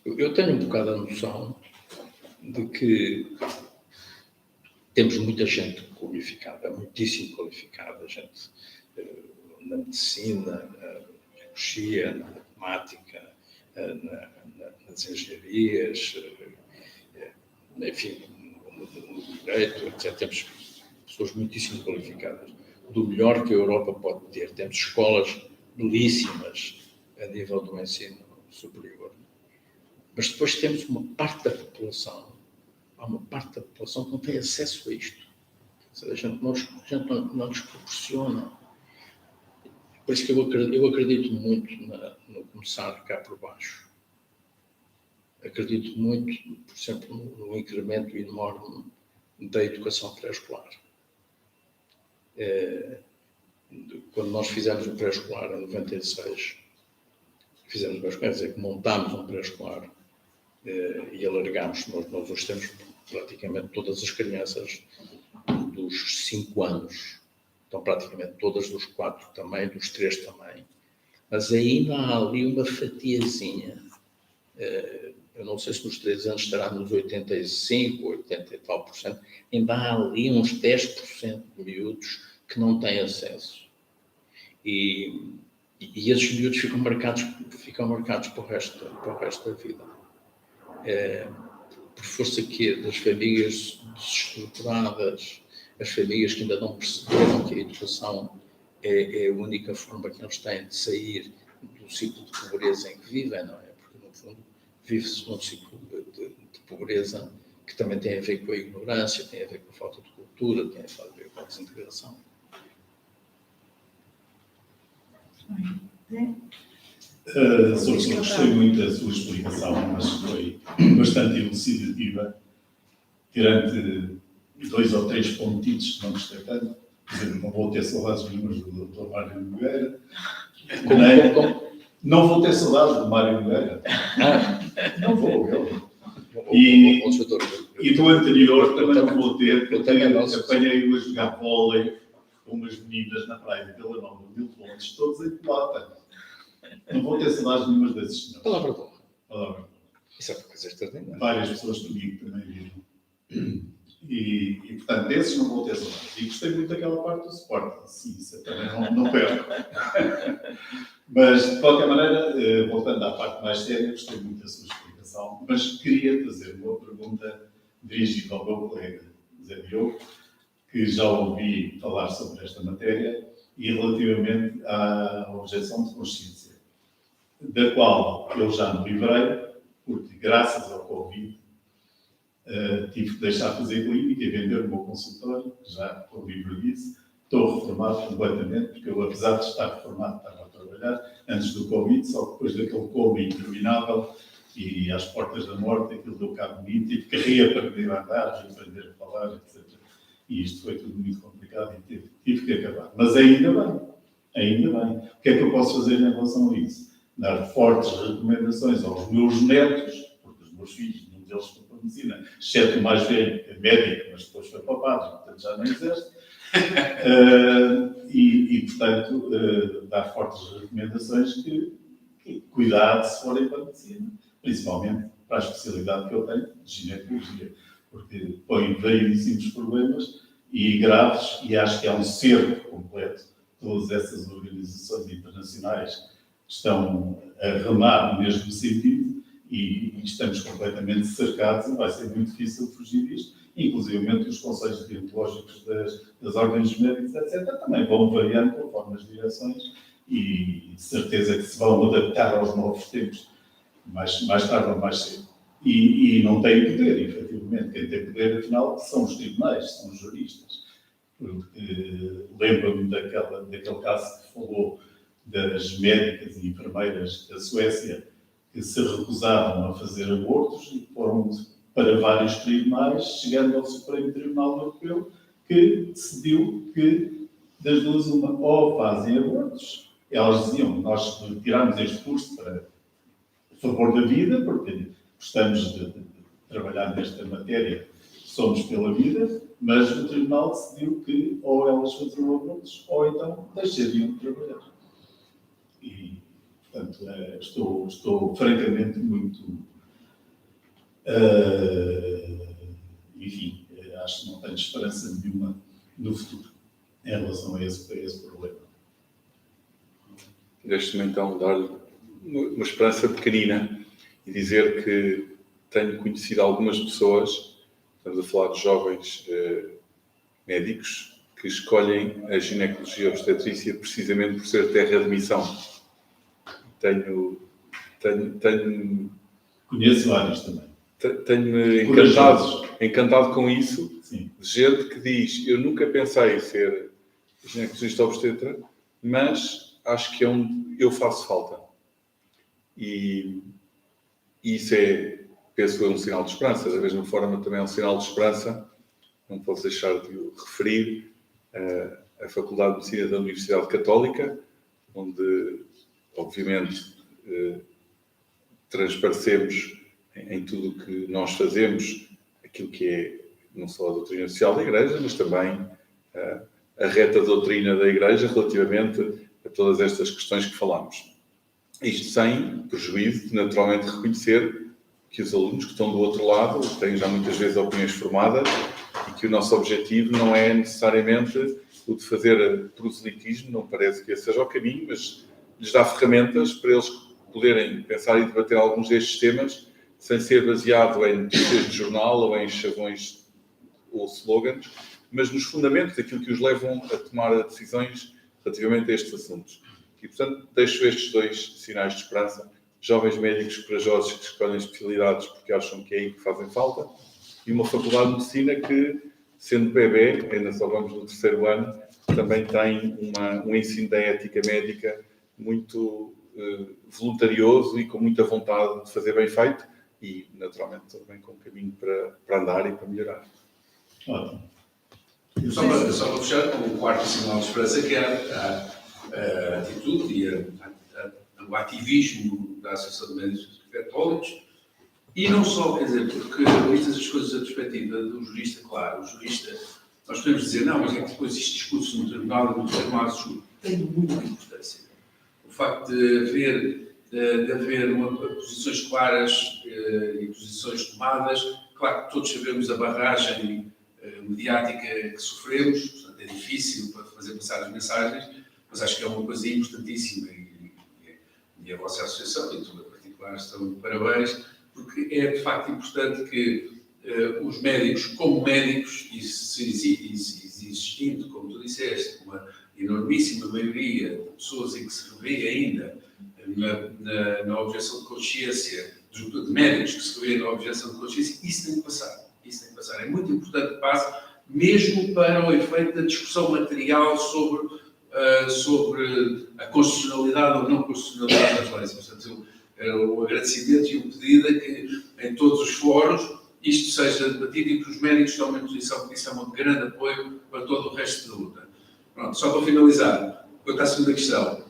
Eu tenho um bocado a noção de que temos muita gente qualificada, muitíssimo qualificada, gente na medicina, na biologia, na matemática, nas engenharias, enfim, no direito, etc. Temos pessoas muitíssimo qualificadas, do melhor que a Europa pode ter. Temos escolas belíssimas a nível do ensino superior. Mas depois temos uma parte da população, há uma parte da população que não tem acesso a isto. A gente não nos proporciona. Por isso que eu acredito muito no começar cá por baixo. Acredito muito, por exemplo, no incremento enorme da educação pré-escolar. Quando nós fizemos o pré-escolar em 96, quer dizer, que montámos um pré-escolar e alargámos, nós hoje temos praticamente todas as crianças dos 5 anos, estão praticamente todas dos 4 também, dos 3 também, mas ainda há ali uma fatiazinha. Eu não sei se nos 3 anos estará nos 85, 80 e tal por cento, ainda há ali uns 10% de miúdos que não têm acesso. E esses miúdos ficam marcados para o resto da vida. Por força das famílias desestruturadas, as famílias que ainda não perceberam que a educação é a única forma que eles têm de sair do ciclo de pobreza em que vivem, não é? Porque, no fundo, vive-se num ciclo de pobreza que também tem a ver com a ignorância, tem a ver com a falta de cultura, tem a ver com a desintegração. Gostei muito da sua explicação, mas foi bastante elucidativa, tirando 2 ou 3 pontitos que não gostei tanto. Por exemplo, não vou ter saudades nenhumas do Dr. Mário Nogueira. Não vou ter saudades do Mário Nogueira. Não vou, E do anterior também não vou ter, porque apanhei-o a jogar vôlei com umas meninas na praia de Vila Nova de Mil Fontes, todos em pelota. Não vou ter saudades nenhumas desses senhores. Palavra boa. Palavra boa. Isso é uma coisa extraordinária. Várias pessoas comigo também viram. E, portanto, desses não vou ter saudades. E gostei muito daquela parte do Sporting. Sim, isso eu também não perco. Mas, de qualquer maneira, voltando à parte mais séria, gostei muito da sua explicação. Mas queria fazer uma pergunta dirigida ao meu colega Zé Diogo, que já ouvi falar sobre esta matéria, e relativamente à objeção de consciência, da qual eu já me livrei, porque graças ao Covid tive que deixar de fazer clínica e vender o meu consultório, já estou livre disso. Estou reformado completamente, porque eu, apesar de estar reformado, estava a trabalhar antes do Covid, só que depois daquele Covid interminável e às portas da morte, aquilo deu cabo de mim, tive que reaprender a andar, reaprender a falar, etc. E isto foi tudo muito complicado e tive que acabar. Mas ainda bem. O que é que eu posso fazer em relação a isso? Dar fortes recomendações aos meus netos, porque os meus filhos, nenhum deles foi para a medicina, exceto o mais velho, que é médico, mas depois foi para o padre, portanto já não exerce. Portanto, dar fortes recomendações que cuidado se forem para a medicina, principalmente para a especialidade que eu tenho, de ginecologia, porque põe variedíssimos problemas e graves, e acho que há um cerco completo. Todas essas organizações internacionais que estão a remar no mesmo sentido e estamos completamente cercados e vai ser muito difícil fugir disto. Inclusive os conselhos deontológicos das ordens médicas, etc., também vão variando conforme as direções e de certeza que se vão adaptar aos novos tempos, mais tarde ou mais cedo. E não têm poder, efetivamente. Quem tem poder, afinal, são os tribunais, são os juristas. Lembro-me daquele caso que falou das médicas e enfermeiras da Suécia que se recusaram a fazer abortos e foram para vários tribunais, chegando ao Supremo Tribunal Europeu, que decidiu que das duas uma, ou fazem abortos. Elas diziam, nós retiramos este curso para favor da vida, porque gostamos de trabalhar nesta matéria, somos pela vida, Mas o tribunal decidiu que ou elas faziam abortos ou então deixariam de trabalhar. E, portanto, estou francamente muito... enfim, acho que não tenho esperança nenhuma no futuro em relação a esse problema. Deixe-me então dar-lhe uma esperança pequenina e dizer que tenho conhecido algumas pessoas, estamos a falar de jovens médicos, que escolhem a ginecologia e obstetrícia precisamente por ser terra de missão. Tenho Conheço vários também. Tenho-me encantado com isso. Sim. De gente que diz, eu nunca pensei em ser ginecologista obstetra, mas acho que é onde eu faço falta. E isso é, penso eu, um sinal de esperança. Da mesma forma, também é um sinal de esperança, não posso deixar de o referir, a Faculdade de Medicina da Universidade Católica, onde, obviamente, transparecemos em tudo o que nós fazemos, aquilo que é não só a doutrina social da Igreja, mas também a reta doutrina da Igreja relativamente a todas estas questões que falamos. Isto sem prejuízo de, naturalmente, reconhecer que os alunos que estão do outro lado têm já muitas vezes opiniões formadas e que o nosso objetivo não é necessariamente o de fazer proselitismo, não parece que esse seja o caminho, mas lhes dá ferramentas para eles poderem pensar e debater alguns destes temas sem ser baseado em notícias de jornal ou em chavões ou slogans, mas nos fundamentos daquilo que os levam a tomar decisões relativamente a estes assuntos. E, portanto, deixo estes dois sinais de esperança. Jovens médicos corajosos que escolhem especialidades porque acham que é aí que fazem falta, e uma faculdade de medicina que, sendo bebê, ainda só vamos no 3º ano, também tem um ensino da ética médica muito voluntarioso e com muita vontade de fazer bem feito e, naturalmente, também com um caminho para andar e para melhorar. Ótimo. Só para fechar com o quarto sinal de esperança, que é a atitude e o ativismo da Associação de Médicos Católicos, e não só, quer dizer, porque vistas as coisas da perspectiva do jurista, claro, o jurista, nós podemos dizer, não, mas é que depois este discurso no tribunal e no tribunal de júri tem muita importância. O facto de haver posições claras e posições tomadas, claro que todos sabemos a barragem mediática que sofremos, portanto é difícil para fazer passar as mensagens, mas acho que é uma coisa importantíssima e a vossa associação, e tu em particular, estão de parabéns, porque é de facto importante que os médicos, como médicos, e existindo, como tu disseste, uma enormíssima maioria de pessoas em que se revê ainda na objeção de consciência, de médicos que se revê na objeção de consciência, isso tem que passar. Isso tem que passar. É muito importante que passe, mesmo para o efeito da discussão material sobre a constitucionalidade ou não constitucionalidade das leis. Portanto, o agradecimento e o pedido é que, em todos os fóruns, isto seja debatido e que os médicos tomem posição, porque isso é um grande apoio para todo o resto da luta. Pronto, só para finalizar, quanto à segunda questão,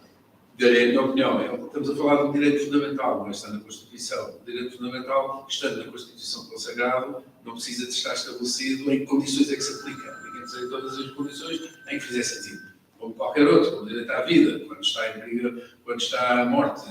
na minha opinião, estamos a falar de um direito fundamental, não está na Constituição. O direito fundamental, estando na Constituição consagrado, não precisa de estar estabelecido em que condições é que se aplica. Tem que dizer todas as condições em que fizer sentido. Como qualquer outro, como direito à vida, quando está em perigo, quando está a morte,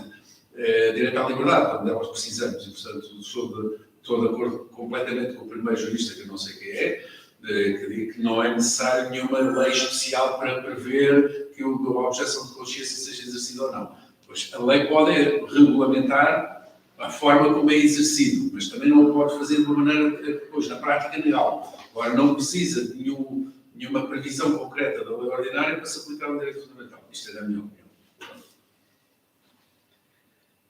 direito à liberdade, quando nós precisamos. E, portanto, estou de acordo completamente com o primeiro jurista, que eu não sei quem é, que diz que não é necessário nenhuma lei especial para prever que a objeção de consciência seja exercida ou não. Pois a lei pode regulamentar a forma como é exercido, mas também não o pode fazer de uma maneira que depois, na prática, legal. Agora, não precisa de nenhuma previsão concreta da lei ordinária para se aplicar ao direito fundamental. Isto é da minha opinião.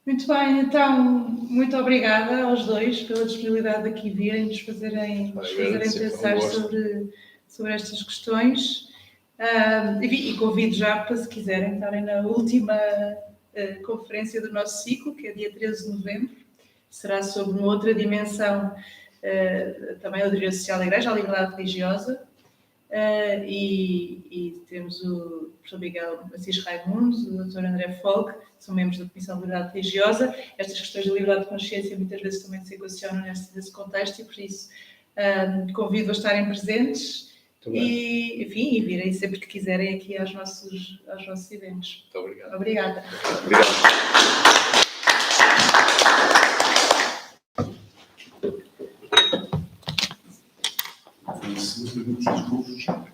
Muito bem, então, muito obrigada aos dois pela disponibilidade de aqui virem nos fazerem pensar sobre estas questões. E convido já para, se quiserem, estarem na última conferência do nosso ciclo, que é dia 13 de novembro. Será sobre uma outra dimensão, também o direito social da Igreja, a liberdade religiosa. E temos o professor Miguel Assis Raimundo, o Dr. André Folk, que são membros da Comissão de Liberdade Religiosa. Estas questões da liberdade de consciência muitas vezes também se equacionam nesse contexto e, por isso, Convido a estarem presentes Muito bem. e, enfim, e virem sempre que quiserem aqui aos nossos eventos. Muito obrigado. Obrigada. Obrigado. Se me permitir, vou fechar.